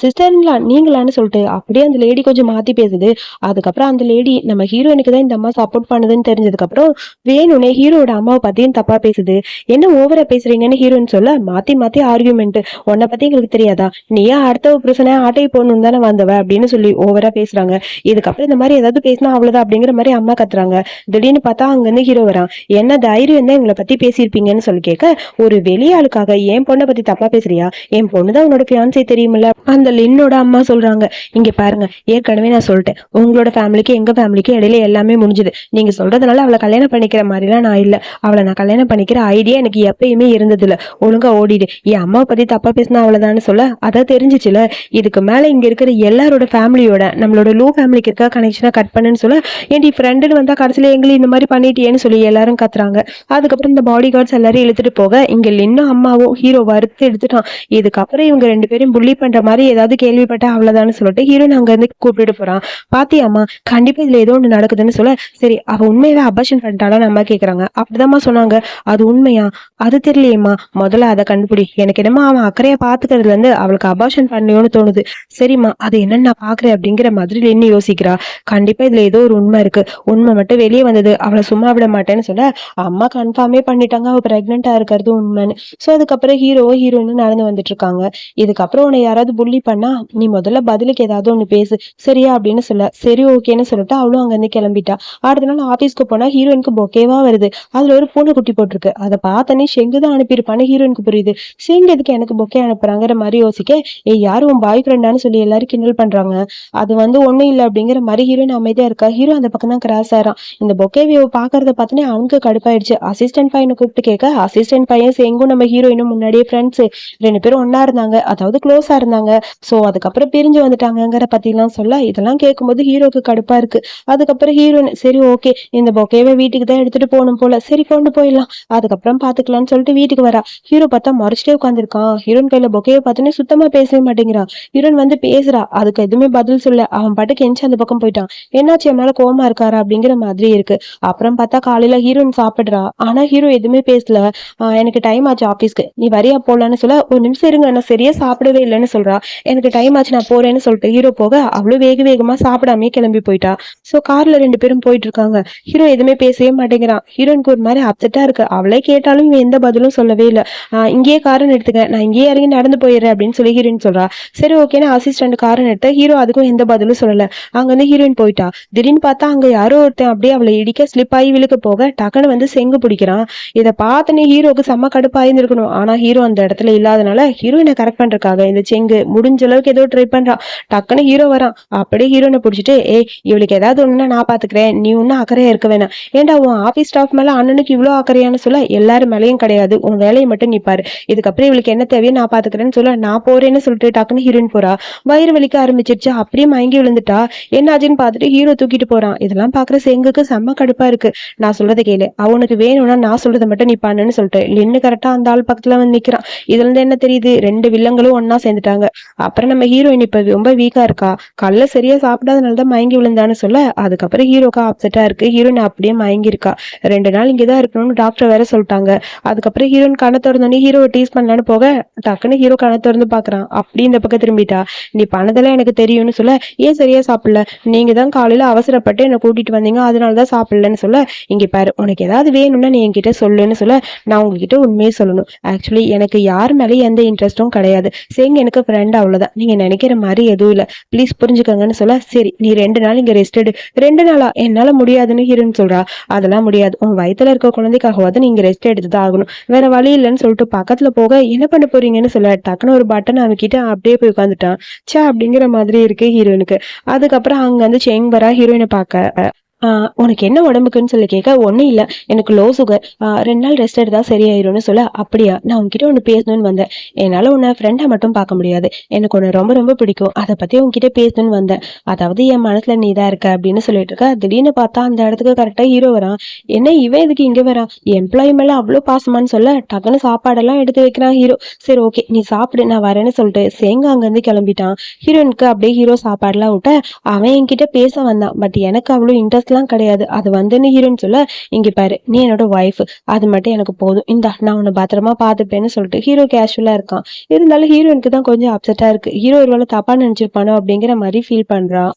சிஸ்டர்ங்களா நீங்களான்னு சொல்லிட்டு அப்படியே அந்த லேடி கொஞ்சம் மாத்தி பேசுது. அதுக்கப்புறம் அந்த லேடி நம்ம ஹீரோயினுக்கு தான் இந்த அம்மா சப்போர்ட் பண்ணுதுன்னு தெரிஞ்சதுக்கு அப்புறம் வேணும்னே ஹீரோட அம்மாவை பத்தியும் தப்பா பேசுது. என்ன ஓவரா பேசுறீங்கன்னு ஹீரோயின் சொல்ல, மாத்தி மாத்தி ஆர்கியூமெண்ட், உன்னை பத்தி எங்களுக்கு தெரியாதா, நீயா அடுத்த பிரச்சனை ஆட்டையை போடணும் தானே வந்தவ அப்படின்னு சொல்லி ஓவரா பேசுறாங்க. இதுக்கப்புறம் இந்த மாதிரி ஏதாவது பேசினா அவ்வளவுதான் அப்படிங்கிற மாதிரி அம்மா கத்துறாங்க. திடீர்னு பார்த்தா அங்க இருந்து ஹீரோ வரான். என்ன தைரியம் தான் இவங்களை பத்தி பேசியிருப்பீங்கன்னு சொல்லி கேட்க, ஒரு வெளியாளுக்காக என் பொண்ணை பத்தி தப்பா பேசுறியா, என் பொண்ணுதான் உன்னோட ஃபியான்சே தெரியுமில்ல அந்த லின்னோட அம்மா சொல்றாங்க. இங்க பாருங்க, ஏற்கனவே நான் சொல்லிட்டேன், உங்களோட ஃபேமிலிக்கு எங்க ஃபேமிலிக்கு இடையில எல்லாமே முடிஞ்சுது. நீங்க சொல்றதுனால அவளை கல்யாணம் பண்ணிக்கிற மாதிரிலாம் நான் இல்ல, அவளை நான் கல்யாணம் பண்ணிக்கிற ஐடியா எனக்கு எப்பயுமே இருந்தது இல்ல, ஒழுங்கா ஓடிடு, என் அம்மாவை பத்தி தப்பா பேசினா அவ்வளவுதான்னு சொல்ல, அதான் தெரிஞ்சிச்சுல, இதுக்கு மேல இங்க இருக்கிற எல்லாரோட ஃபேமிலியோட நம்மளோட லோ ஃபேமிலிக்கு இருக்க கனெக்ஷனா கட் பண்ணுன்னு சொல்ல, ஏன்டி ஃப்ரெண்டுன்னு வந்தா கடைசியில எங்களை இந்த மாதிரி பண்ணிட்டியேன்னு சொல்லி எல்லாரும் கத்துறாங்க. அதுக்கப்புறம் இந்த பாடி கார்ட்ஸ் எல்லாரும் இழுத்துட்டு போக, இங்க லின்னும் அம்மாவும் ஹீரோ வறுத்து எடுத்துட்டான். இதுக்கப்புறம் இவங்க ரெண்டு பேரும் புள்ளி பண்ற மாதிரி ஏதாவது கேள்விப்பட்டா அவ்வளவுதான்னு சொல்லிட்டு ஹீரோயின் அங்க இருந்து கூப்பிட்டு போறான். பாத்தியாமா கண்டிப்பா இதுல ஏதோ ஒண்ணு நடக்குதுன்னு சொல்ல, சரி அவ உண்மையாவே அபார்ஷன் பண்ணிட்டாலும் அம்மா கேக்குறாங்க. அப்படிதாம்மா சொன்னாங்க, அது உண்மையா, அது தெரியலையேம்மா, முதல்ல அதை கண்டுபிடி, எனக்கு என்னமா அவன் அக்கறையா பாத்துக்கிறதுல இருந்து அவளுக்கு அபார்ஷன் பண்ணியோன்னு தோணுது. சரிம்மா அது என்னன்னு நான் பாக்குறேன் அப்படிங்கிற மாதிரி லின்னு யோசிக்கிறா. கண்டிப்பா இதுல ஏதோ ஒரு உண்மை இருக்கு, உண்மை மட்டும் வெளியே வந்தது அவளை சும்மா விட மாட்டேன்னு சொல்ல, அம்மா கன்ஃபார்மே பண்ணிட்டாங்க அவ பிரெக்னெண்டா இருக்கிறது உண்மைன்னு. சோ அதுக்கப்புறம் ஹீரோ ஹீரோயின் நடந்து வந்துட்டு இருக்காங்க. இதுக்கப்புறம் உன்னை யாராவது புள்ளி பண்ணா நீ முதல்ல பதிலுக்கு ஏதாவது ஒண்ணு பேசு சரியா அப்படின்னு சொல்ல, சரி ஓகேன்னு சொல்லிட்டு அவளும் அங்க இருந்து கிளம்பிட்டா. அடுத்த நாள் ஆபீஸ்க்கு போனா ஹீரோயினுக்கு பொக்கேவா வருது. அதுல ஒரு பூனை குட்டி போட்டிருக்கு. அதை பார்த்தனே ஷெங்கு தான் அனுப்பியிருப்பான்னு ஹீரோயினுக்கு புரியுது. ஷெங்கு எதுக்கு எனக்கு பொக்கே அனுப்புறாங்கிற மாதிரி யோசிக்க, யாரும் உன் பாய் ஃப்ரெண்டான்னு சொல்லி எல்லாரும் கிண்டல் பண்றாங்க. அது வந்து ஒண்ணும் இல்லை அப்படிங்கிற மாதிரி ஹீரோயின் அமைதியா இருக்கா. ஹீரோ அந்த பக்கம் தான் கிராஸ் ஆறான். இந்த பொக்கேவியை பாக்குறத பார்த்தனே அவனுக்கு கடுப்பாயிடுச்சு. அசிஸ்டன்ட் பையனை கூப்பிட்டு கேட்க, அசிஸ்டன்ட் பையன் செங்கும் நம்ம ஹீரோயின் ஹீரோயினும் முன்னாடியே ஃப்ரெண்ட்ஸ், 2 பேரும் ஒண்ணா இருந்தாங்க, அதாவது க்ளோஸா இருந்தாங்க. சோ அதுக்கப்புறம் பிரிஞ்சு வந்துட்டாங்கங்கிற பத்திலாம் சொல்ல இதெல்லாம் கேட்கும்போது ஹீரோக்கு கடுப்பா இருக்கு. அதுக்கப்புறம் ஹீரோயின் சரி ஓகே இந்த பொக்கேவை வீட்டுக்கு தான் எடுத்துட்டு போகணும் போல, சரி கொண்டு போயிடலாம், அதுக்கப்புறம் பாத்துக்கலாம்னு சொல்லிட்டு வீட்டுக்கு வரா. ஹீரோ பார்த்தா மறைச்சிட்டே உட்காந்துருக்கான். ஹீரோயின் கையில பொக்கையை பார்த்தோன்னே சுத்தமா பேசவே மாட்டேங்கிறான். ஹீரோயின் வந்து பேசுறா, அதுக்கு எதுவுமே பதில் சொல்ல அவன் பாட்டுக்கு எந்திச்சு அந்த பக்கம் போயிட்டான். என்னாச்சு என் மேல கோவமா இருக்காரா அப்படிங்கிற மாதிரி இருக்கு. அப்புறம் பார்த்தா காலையில ஹீரோயின் சாப்பிடுறா, ஆனா ஹீரோ எதுவுமே பேசல. எனக்கு டைம் ஆச்சு ஆபீஸ்க்கு, நீ வரியா போலான்னு சொல்ல, ஒரு நிமிஷம் இருங்க நான் சரியா சாப்பிடவே இல்லைன்னு சொல்றா. எனக்கு டைம் ஆச்சு நான் போறேன்னு சொல்லிட்டு ஹீரோ போக அவ்வளவு வேகமா சாப்பிடாமே கிளம்பி போயிட்டா. சோ கார்ல 2 பேரும் போயிட்டு இருக்காங்க. ஹீரோ எதுவுமே பேசவே மாட்டேங்கிறான். ஹீரோயினுக்கு ஒரு மாதிரி அப்செட்டா இருக்கு. அவளே கேட்டாலும் இவன் எந்த பதிலும் சொல்லவே இல்ல. இங்கேயே காரன் எடுத்துக்க, நான் இங்கேயே இறங்கி நடந்து போயிடுறேன் அப்படின்னு சொல்லி ஹீரோயின் சொல்றா. சரி ஓகேன்னு அசிஸ்டன்ட் காரன் எடுத்த. ஹீரோ அதுக்கும் எந்த பதிலும் சொல்லல. அங்க வந்து ஹீரோயின் போயிட்டா. திடீர்னு பார்த்தா அங்க யாரோ ஒருத்தன் அப்படியே அவளை இடிக்க ஸ்லிப் ஆகி விழுக்க போக டக்குன்னு வந்து செங்கு பிடிக்கிறான். இதை பார்த்தனே ஹீரோக்கு செம்ம கடுப்பாயிருந்திருக்கணும். ஆனா ஹீரோ அந்த இடத்துல இல்லாதனால ஹீரோயினை கரெக்ட் பண்றதுக்காக இந்த செங்கு முடிஞ்ச அளவுக்கு ஏதோ ட்ரை பண்றான். டக்குன்னு ஹீரோ வரான். அப்படியே ஹீரோனை பிடிச்சிட்டு இவளுக்கு ஏதாவது ஒண்ணுன்னா நான் பாத்துக்கிறேன், நீ ஒன்னும் அக்கறையா இருக்க வேணாம். ஏன்டா உன் ஆபீஸ் ஸ்டாஃப் மேல அண்ணனுக்கு இவ்வளவு அக்கறையான்னு சொல்ல, எல்லாரும் மேலேயும் கிடையாது, உன் வேலையை மட்டும் நீ பாரு, இதுக்கப்புறம் இவளுக்கு என்ன தேவையோ நான் பாத்துக்கிறேன்னு சொல்ல, நான் போறேன்னு சொல்லிட்டு டக்குன்னு ஹீரோயின் போறா. வயிறு வலிக்க ஆரம்பிச்சிருச்சு. அப்படியே மயங்கி விழுந்துட்டா. என்னாச்சுன்னு பாத்துட்டு ஹீரோ தூக்கிட்டு போறான். இதெல்லாம் பாக்குற செங்குக்கு செம்ம கடுப்பா இருக்கு. நான் சொல்றதை கேளு, அவனுக்கு வேணும்னா நான் சொல்றதை மட்டும் நீ பண்ணுன்னு சொல்லிட்டு நின்னு கரெக்டா அந்த ஆள் பக்கத்துல வந்து நிக்கிறான். இதுல இருந்து என்ன தெரியுது, 2 வில்லங்களும் ஒன்னா சேர்ந்துட்டாங்க. அப்புறம் நம்ம ஹீரோயின் இப்ப ரொம்ப வீக்கா இருக்கா, கல்ல சரியா சாப்பிடாதனாலதான் மயங்கி விழுந்தான்னு சொல்ல, அதுக்கப்புறம் ஹீரோக்கா அப்செட்டா இருக்கு. ஹீரோயின் அப்படியே மயங்கி இருக்கா. 2 நாள் இங்கதான் இருக்கணும்னு டாக்டர் வேற சொல்லிட்டாங்க. அதுக்கப்புறம் ஹீரோயின் கண்ணை திறந்தோடனே ஹீரோவை டீஸ் பண்ணலான்னு போக டக்குன்னு ஹீரோ கண்ணை திறந்து பாக்குறான். அப்படி இந்த பக்கம் திரும்பிட்டா. நீ பண்ணதெல்லாம் எனக்கு தெரியும்னு சொல்ல, ஏன் சரியா சாப்பிடல, நீங்க தான் காலையில அவசரப்பட்டு என்னை கூட்டிட்டு வந்தீங்க, அதனாலதான் சாப்பிடலன்னு சொல்ல, இங்க பாரு உனக்கு ஏதாவது வேணும்னா நீ என்கிட்ட சொல்லுன்னு சொல்ல, நான் உங்ககிட்ட உண்மையே சொல்லணும், ஆக்சுவலி எனக்கு யார் மேலேயும் எந்த இன்ட்ரெஸ்டும் கிடையாது, சரிங்க எனக்கு ஃப்ரெண்ட் அவ்வளவுதான், நீங்க நினைக்கிற மாதிரி எதுவும் இல்ல, ப்ளீஸ் புரிஞ்சுக்கங்கன்னு சொல்ல, சரி நீ 2 நாள் இங்க ரெஸ்ட் எடு. 2 நாளா, என்னால முடியாதுன்னு ஹீரோன்னு சொல்றா. அதெல்லாம் முடியாது, உன் வயித்துல இருக்க குழந்தைக்காகவாது நீங்க ரெஸ்ட் எடுத்துதான் ஆகணும், வேற வழி இல்லைன்னு சொல்லிட்டு பக்கத்துல போக என்ன பண்ண போறீங்கன்னு சொல்ல, டக்குன்னு ஒரு பட்டன் அவகிட்ட அப்படியே போய் உட்காந்துட்டான். சே அப்படிங்கிற மாதிரி இருக்கு ஹீரோயினுக்கு. அதுக்கப்புறம் அங்க வந்து செங் வரா ஹீரோயினை பார்க்க. உனக்கு என்ன உடம்புக்குன்னு சொல்லி கேட்க, ஒன்றும் இல்லை எனக்கு லோ சுகர், 2 நாள் ரெஸ்ட் எடுத்தா சரியாயிரும்னு சொல்ல, அப்படியா நான் உன்கிட்ட ஒன்று பேசணும்னு வந்தேன், என்னால் உன்னை ஃப்ரெண்டை மட்டும் பார்க்க முடியாது, எனக்கு உன்னை ரொம்ப ரொம்ப பிடிக்கும், அதை பற்றி உன்கிட்ட பேசணும்னு வந்தேன், அதாவது என் மனசில் நீ தான் இருக்க அப்படின்னு சொல்லிட்டு இருக்க. திடீர்னு பார்த்தா அந்த இடத்துக்கு கரெக்டாக ஹீரோ வரான். என்ன இவன் இதுக்கு இங்கே வரான், எம்ப்ளாயி மேலே அவ்வளோ பாசமானு சொல்ல டக்குன்னு சாப்பாடெல்லாம் எடுத்து வைக்கிறான் ஹீரோ. சரி ஓகே நீ சாப்பிடு நான் வரேன்னு சொல்லிட்டு சேங்க அங்கேருந்து கிளம்பிட்டான். ஹீரோனுக்கு அப்படியே ஹீரோ சாப்பாடுலாம் விட்ட. அவன் என்கிட்ட பேச வந்தான், பட் எனக்கு அவ்வளோ இன்ட்ரெஸ்ட் கிடையாது, அது வந்துன்னு ஹீரோன்னு சொல்ல, இங்க பாரு நீ என்னோட ஒய்ஃப், அது மட்டும் எனக்கு போதும், இந்தா நான் உன்னை பத்திரமா பாத்துப்பேன்னு சொல்லிட்டு ஹீரோ கேஷுவலா இருக்கான். இருந்தாலும் ஹீரோயினுக்கு தான் கொஞ்சம் அப்செட்டா இருக்கு. ஹீரோ ஒருவேளை தப்பா நினைச்சிருப்பானோ அப்படிங்கிற மாதிரி ஃபீல் பண்றான்.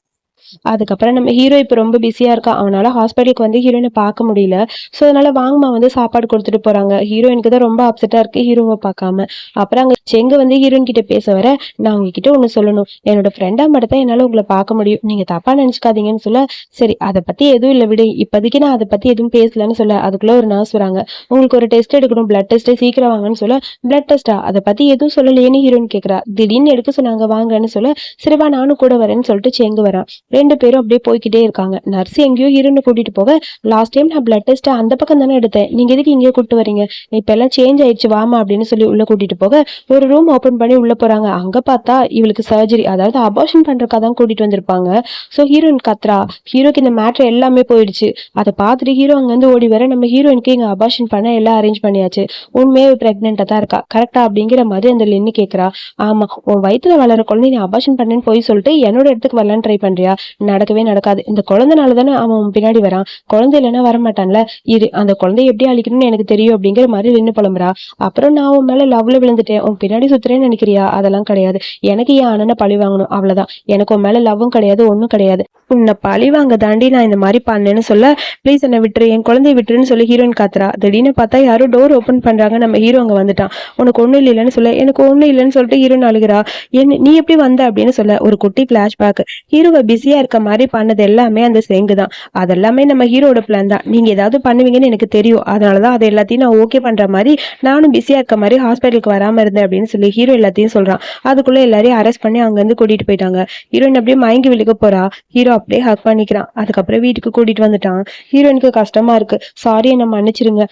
அதுக்கப்புறம் நம்ம ஹீரோ இப்ப ரொம்ப பிஸியா இருக்கான். அவனால ஹாஸ்பிட்டலுக்கு வந்து ஹீரோயினை பார்க்க முடியல. சோ அதனால வாங்கம்மா வந்து சாப்பாடு கொடுத்துட்டு போறாங்க. ஹீரோயினுக்கு தான் ரொம்ப அப்செட்டா இருக்கு ஹீரோவை பார்க்காம. அப்புறம் அங்க செங்கு வந்து ஹீரோயின் கிட்ட பேச வர, நான் உங்ககிட்ட ஒண்ணு சொல்லணும், என்னோட ஃப்ரெண்டா மட்டும் தான் என்னால உங்களை பார்க்க முடியும், நீங்க தப்பா நினைச்சுக்காதீங்கன்னு சொல்ல, சரி அதை பத்தி எதுவும் இல்லை விடு, இப்போதைக்கு நான் அதை பத்தி எதுவும் பேசலன்னு சொல்ல, அதுக்குள்ள ஒரு நர்ஸ் வராங்க. உங்களுக்கு ஒரு டெஸ்ட் எடுக்கணும், பிளட் டெஸ்ட், சீக்கிரம் வாங்கன்னு சொல்ல, பிளட் டெஸ்டா அதை பத்தி எதுவும் சொல்லலையேன்னு ஹீரோயின் கேட்கறா. திடீர்னு எடுக்க சொன்னாங்க வாங்கன்னு சொல்ல, சரிவா நானும் கூட வரேன்னு சொல்லிட்டு செங்கு வரான். 2 பேரும் அப்படியே போய்கிட்டே இருக்காங்க. நர்ஸ் எங்கேயோ ஹீரோனை கூட்டிட்டு போக, லாஸ்ட் டைம் நான் பிளட் டெஸ்ட் அந்த பக்கம் தானே எடுத்தேன், நீங்க எதுக்கு இங்கே கூட்டு வரீங்க, இப்ப எல்லாம் சேஞ்ச் ஆயிடுச்சு வாமா அப்படின்னு சொல்லி உள்ள கூட்டிட்டு போக, ஒரு ரூம் ஓபன் பண்ணி உள்ள போறாங்க. அங்க பார்த்தா இவளுக்கு சர்ஜரி, அதாவது அபார்ஷன் பண்றதுக்காக தான் கூட்டிட்டு வந்திருப்பாங்க. சோ ஹீரோயின் கத்ரா. ஹீரோக்கு இந்த மேட்ரு எல்லாமே போயிடுச்சு. அதை பார்த்துட்டு ஹீரோ அங்க இருந்து ஓடி வர, நம்ம ஹீரோயினுக்கு இங்க அபார்ஷன் பண்ண எல்லாம் அரேஞ்ச் பண்ணியாச்சு, உண்மையே பிரெக்னெண்டா தான் இருக்கா கரெக்டா அப்படிங்கிற மாதிரி அந்த லின்னு கேட்கறா. ஆமா, உன் வயித்துல வளர குழந்தை நீ அபார்ஷன் பண்ணேன்னு போய் சொல்லிட்டு என்னோட இடத்துக்கு வரலான்னு ட்ரை பண்றியா, நடக்கவே நடக்காது, இந்த குழந்தைனால தானே அவன் பின்னாடி வரான், குழந்தை இல்லைன்னா வரமாட்டான்ல, இரு அந்த குழந்தைய எப்படி அழிக்கணும்னு எனக்கு தெரியும் அப்படிங்கிற மாதிரி லின்னு புலம்புறா. அப்புறம் நான் உன் மேல லவ்ல விழுந்துட்டேன், உன் பின்னாடி சுத்துறேன்னு நினைக்கிறியா, அதெல்லாம் கிடையாது, எனக்கு என் அண்ணனை பழி வாங்கணும் அவ்வளவுதான், எனக்கு உன் மேல லவ்வும் கிடையாது ஒன்னும் கிடையாது, உன்னை பழி வாங்க தாண்டி நான் இந்த மாதிரி பண்ணேன்னு சொல்ல, ப்ளீஸ் என்னை விட்டுரு என் குழந்தைய விட்டுருன்னு சொல்லி ஹீரோயின் காத்துறா. திடீர்னு பார்த்தா யாரும் டோர் ஓப்பன் பண்றாங்க. நம்ம ஹீரோ அங்க வந்துட்டான். உனக்கு ஒண்ணும் இல்லைன்னு சொல்ல, எனக்கு ஒண்ணும் இல்லைன்னு சொல்லிட்டு ஹீரோயின் அழுகிறா. நீ எப்படி வந்த அப்படின்னு சொல்ல, ஒரு குட்டி பிளாஷ்பேக். ஹீரோவை பிஸியா பிஸியா இருக்க மாதிரி பண்ணது எல்லாமே அந்த செங்கு தான். அதெல்லாமே நம்ம ஹீரோட பிளான் தான். நீங்க ஏதாவது பண்ணுவீங்கன்னு எனக்கு தெரியும், அதனாலதான் அது எல்லாத்தையும் நான் ஓகே பண்ற மாதிரி நானும் பிஸியா இருக்க மாதிரி ஹாஸ்பிட்டலுக்கு வராம இருந்தேன் அப்படின்னு சொல்லி ஹீரோ எல்லாத்தையும் சொல்றான். அதுக்குள்ள எல்லாரையும் அரெஸ்ட் பண்ணி அங்க இருந்து கூட்டிட்டு போயிட்டாங்க. ஹீரோயின் அப்படியே மயங்கி விழுக போறா. ஹீரோ அப்படியே ஹக் பண்ணிக்கிறான். அதுக்கப்புறம் வீட்டுக்கு கூட்டிட்டு வந்துட்டான். ஹீரோயினுக்கு கஷ்டமா இருக்கு. சாரி, என்ன மன்னிச்சிருங்க.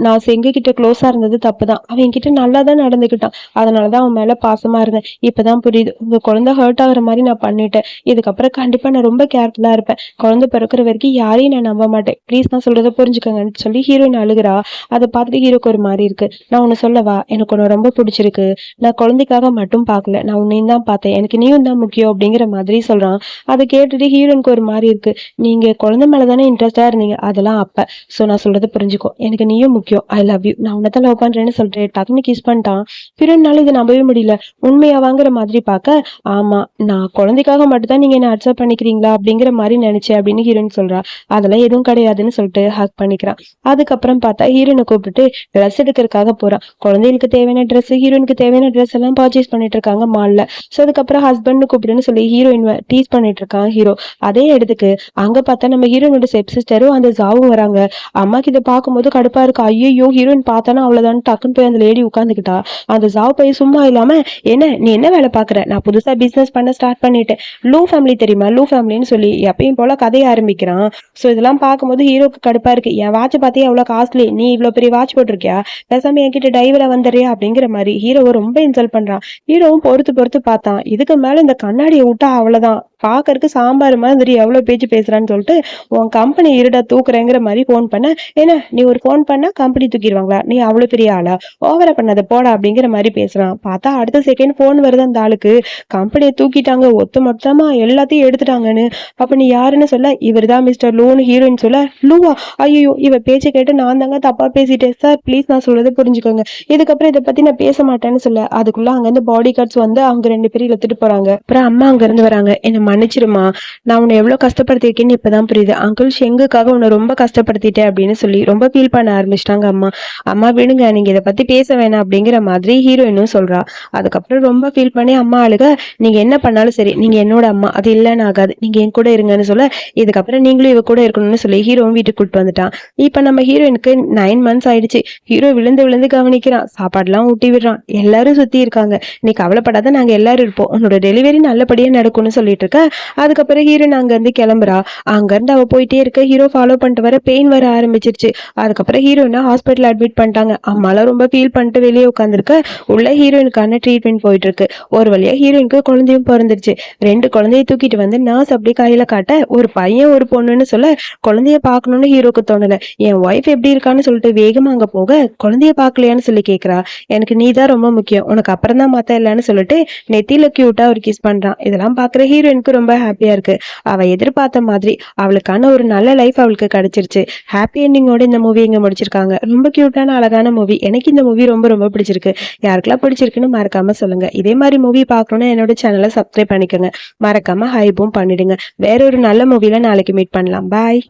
நான் செங்கு கிட்ட க்ளோஸா இருந்தது தப்புதான். அவன் என்கிட்ட நல்லா தான் நடந்துக்கிட்டான். அதனாலதான் அவன் மேல பாசமா இருந்தேன். இப்பதான் புரியுது, உங்க குழந்தை ஹர்ட் ஆகுற மாதிரி நான் பண்ணிட்டேன். இதுக்கப்புறம் கண்டிப்பா நான் ரொம்ப கேர்ஃபுல்லா இருப்பேன். குழந்தை பிறக்கிற வரைக்கும் யாரையும் நான் நம்ப மாட்டேன். ப்ளீஸ் நான் சொல்றதை புரிஞ்சுக்கங்கன்னு சொல்லி ஹீரோயின் அழுகுறா. அதை பார்த்துட்டு ஹீரோக்கு ஒரு மாதிரி இருக்கு. நான் உன்னை சொல்லவா, எனக்கு உன்னை ரொம்ப பிடிச்சிருக்கு. நான் குழந்தைக்காக மட்டும் பார்க்கல, நான் உன்னையும் தான் பார்த்தேன். எனக்கு நீயும் தான் முக்கியம் அப்படிங்கிற மாதிரி சொல்றான். அதை கேட்டுட்டு ஹீரோயினுக்கு ஒரு மாதிரி இருக்கு. நீங்க குழந்தை மேலதானே இன்ட்ரெஸ்டா இருந்தீங்க, அதெல்லாம் அப்ப. சோ நான் சொல்றதை புரிஞ்சுக்கோ. எனக்கு நீயும் முக்கியம். I love you. நான் உன்னதான் லவ் பண்றேன்னு சொல்லிட்டு டக்குன்னு கிஸ் பண்ணிட்டான். ஹீரோயினால இதை நம்பவே முடியல. உண்மையா வாங்குற மாதிரி பார்க்க, ஆமா, நான் குழந்தைக்காக மட்டும் தான் நீங்க என்ன அக்செப்ட் பண்ணிக்கிறீங்களா அப்படிங்கிற மாதிரி நினைச்சேன் அப்படின்னு ஹீரோயின் சொல்றா. அதெல்லாம் எதுவும் கிடையாதுன்னு சொல்லிட்டு ஹக் பண்ணிக்கிறான். அதுக்கப்புறம் பார்த்தா ஹீரோயினை கூப்பிட்டு ட்ரெஸ் எடுக்கிறதுக்காக போறான். குழந்தைகளுக்கு தேவையான ட்ரெஸ், ஹீரோயினுக்கு தேவையான ட்ரெஸ் எல்லாம் பர்ச்சேஸ் பண்ணிட்டு இருக்காங்க மால்ல. சோ அதுக்கப்புறம் ஹஸ்பண்ட் கூப்பிடுன்னு சொல்லி ஹீரோயின் டீஸ் பண்ணிட்டு இருக்கான் ஹீரோ. அதே இடத்துக்கு அங்க பார்த்தா நம்ம ஹீரோயினோட ஸ்டெப் சிஸ்டரும் அந்த ஜாவும் வராங்க. அம்மாக்கு இதை பார்க்கும்போது கடுப்பா இருக்கு. ஐயோ, ஹீரோயின் பார்த்தானா அவ்வளவுதான் டக்குன்னு போய் அந்த லேடி உட்காந்துக்கிட்டா. அந்த ஜாவ் போய் சும்மா இல்லாம, என்ன நீ என்ன வேலை பாக்குற, நான் புதுசா பிசினஸ் பண்ண ஸ்டார்ட் பண்ணிட்டேன், லூ ஃபேமிலி தெரியுமா, லூ ஃபேமிலின்னு சொல்லி எப்பயும் போல கதையை ஆரம்பிக்கிறான். சோ இதெல்லாம் பார்க்கும்போது ஹீரோக்கு கடுப்பா இருக்கு. என் வாட்சை பார்த்தே எவ்வளவு காஸ்ட்லி, நீ இவ்வளவு பெரிய வாட்ச் போட்டிருக்கியா, பேசாம என்கிட்ட டைவரை வந்துறியா அப்படிங்கிற மாதிரி ஹீரோவை ரொம்ப இன்சல்ட் பண்றான். ஹீரோவும் பொறுத்து பொறுத்து பார்த்தான். இதுக்கு மேல இந்த கண்ணாடியை விட்டா அவ்வளவுதான், பாக்கறதுக்கு சாம்பார் மாதிரி எவ்வளவு பேச்சு பேசுறான்னு சொல்லிட்டு உன் கம்பெனி இருடா தூக்குறேங்கிற மாதிரி போன் பண்ண, என்ன நீ ஒரு போன் பண்ணா கம்பெனி தூக்கிடுவாங்களா, நீ அவ்வளவு பெரிய ஆளா, ஓவரா பண்ணாத போடா அப்படிங்கிற மாதிரி பேசுறான். பார்த்தா அடுத்த செகண்ட் போன் வருது அந்த ஆளுக்கு, கம்பெனியை தூக்கிட்டாங்க, ஒத்து மொத்தமா எல்லாத்தையும் எடுத்துட்டாங்கன்னு. அப்ப நீ யாருன்னு சொல்ல, இவர் தான் மிஸ்டர் லூன்னு ஹீரோயின் சொல்ல, லூவா, ஐயோ இவ பேச்சை கேட்டு நான் தாங்க தப்பா பேசிட்டேன் சார், ப்ளீஸ் நான் சொல்றதை புரிஞ்சுக்கோங்க, இதுக்கப்புறம் இதை பத்தி நான் பேச மாட்டேன்னு சொல்ல, அதுக்குள்ள அங்க இருந்து பாடி கார்ட்ஸ் வந்து அவங்க 2 பேரும் இழுத்துட்டு போறாங்க. அப்புறம் அம்மா அங்க இருந்து வராங்க. என்ன மன்னிச்சிருமா, நான் உன்னை எவ்வளவு கஷ்டப்படுத்திருக்கேன்னு இப்பதான் புரியுது. அங்கிள் ஷெங்குக்காக உன்னை ரொம்ப கஷ்டப்படுத்திட்டேன் அப்படின்னு சொல்லி ரொம்ப ஃபீல் பண்ண ஆரம்பிச்சிட்டாங்க அம்மா. அம்மா விடுங்க, நீங்க இதை பத்தி பேச வேணாம் அப்படிங்கிற மாதிரி ஹீரோயினும் சொல்றா. அதுக்கப்புறம் ரொம்ப ஃபீல் பண்ணி அம்மா அழுக, நீங்க என்ன பண்ணாலும் சரி, நீங்க என்னோட அம்மா, அது இல்லைன்னு ஆகாது, நீங்க என் கூட இருங்கன்னு சொல்ல, இதுக்கப்புறம் நீங்களும் இவ கூட இருக்கணும்னு சொல்லி ஹீரோவும் வீட்டுக்கு கூட்டு வந்துட்டான். இப்ப நம்ம ஹீரோயினுக்கு 9 months ஆயிடுச்சு. ஹீரோ விழுந்து விழுந்து கவனிக்கிறான், சாப்பாடுலாம் ஊட்டி விடுறான், எல்லாரும் சுத்தி இருக்காங்க. நீ கவலைப்படாத, நாங்க எல்லாரும் இருப்போம், உன்னோட டெலிவரி நல்லபடியா நடக்கும்னு சொல்லிட்டு இருக்க. அதுக்கப்புறம் ஹீரோயின் அங்க இருந்து கிளம்புறா. அங்க இருந்து அவ போயிட்டே இருக்க, ஹீரோ ஃபாலோ பண்ணிட்டு வர பெயின் வர ஆரம்பிச்சிருச்சு. அதுக்கப்புறம் ஹீரோயினை ஹாஸ்பிட்டல் அட்மிட் பண்ணிட்டாங்க. அம்மாலாம் ரொம்ப ஃபீல் பண்ணிட்டு வெளியே உட்காந்துருக்க. உள்ள ஹீரோயினுக்கான ட்ரீட்மெண்ட் போயிட்டு இருக்கு. ஒரு வழியா ஹீரோயினுக்கு குழந்தையும் பிறந்துருச்சு. 2 குழந்தைய தூக்கிட்டு வந்து நர்ஸ் அப்படியே கையில காட்ட, ஒரு பையன் ஒரு பொண்ணுன்னு சொல்ல, குழந்தைய பாக்கணும்னு ஹீரோக்கு தோணல. என் ஒய்ஃப் எப்படி இருக்கான்னு சொல்லிட்டு வேகமா அங்க போக, குழந்தைய பாக்கலையான்னு சொல்லி கேக்குறா. எனக்கு நீ தான் ரொம்ப முக்கியம், உனக்கு அப்புறம் தான் மத்த இல்லைன்னு சொல்லிட்டு நெத்தியில கியூட்டா ஒரு கிஸ் பண்றான். இதெல்லாம் பாக்குற ஹீரோயினுக்கு ரொம்ப ஹாப்பியா இருக்கு. அவ எதிர்பார்த்த மாதிரி அவளுக்கான ஒரு நல்ல லைஃப் அவளுக்கு கிடைச்சிருச்சு. ஹாப்பி எண்டிங்கோட இந்த மூவி இங்க முடிச்சிருக்காங்க. ரொம்ப கியூட்டான அழகான மூவி. எனக்கு இந்த மூவி ரொம்ப ரொம்ப பிடிச்சிருக்கு. யாருக்கெல்லாம் பிடிச்சிருக்குன்னு மறக்காம சொல்லுங்க. இதே மாதிரி மூவி பார்க்கணும்னா என்னோட சேனலை சப்ஸ்கிரைப் பண்ணிக்கோங்க. மறக்காம ஹைப்பும் பண்ணிடுங்க. வேற ஒரு நல்ல மூவில நாளைக்கு மீட் பண்ணலாம். பாய்.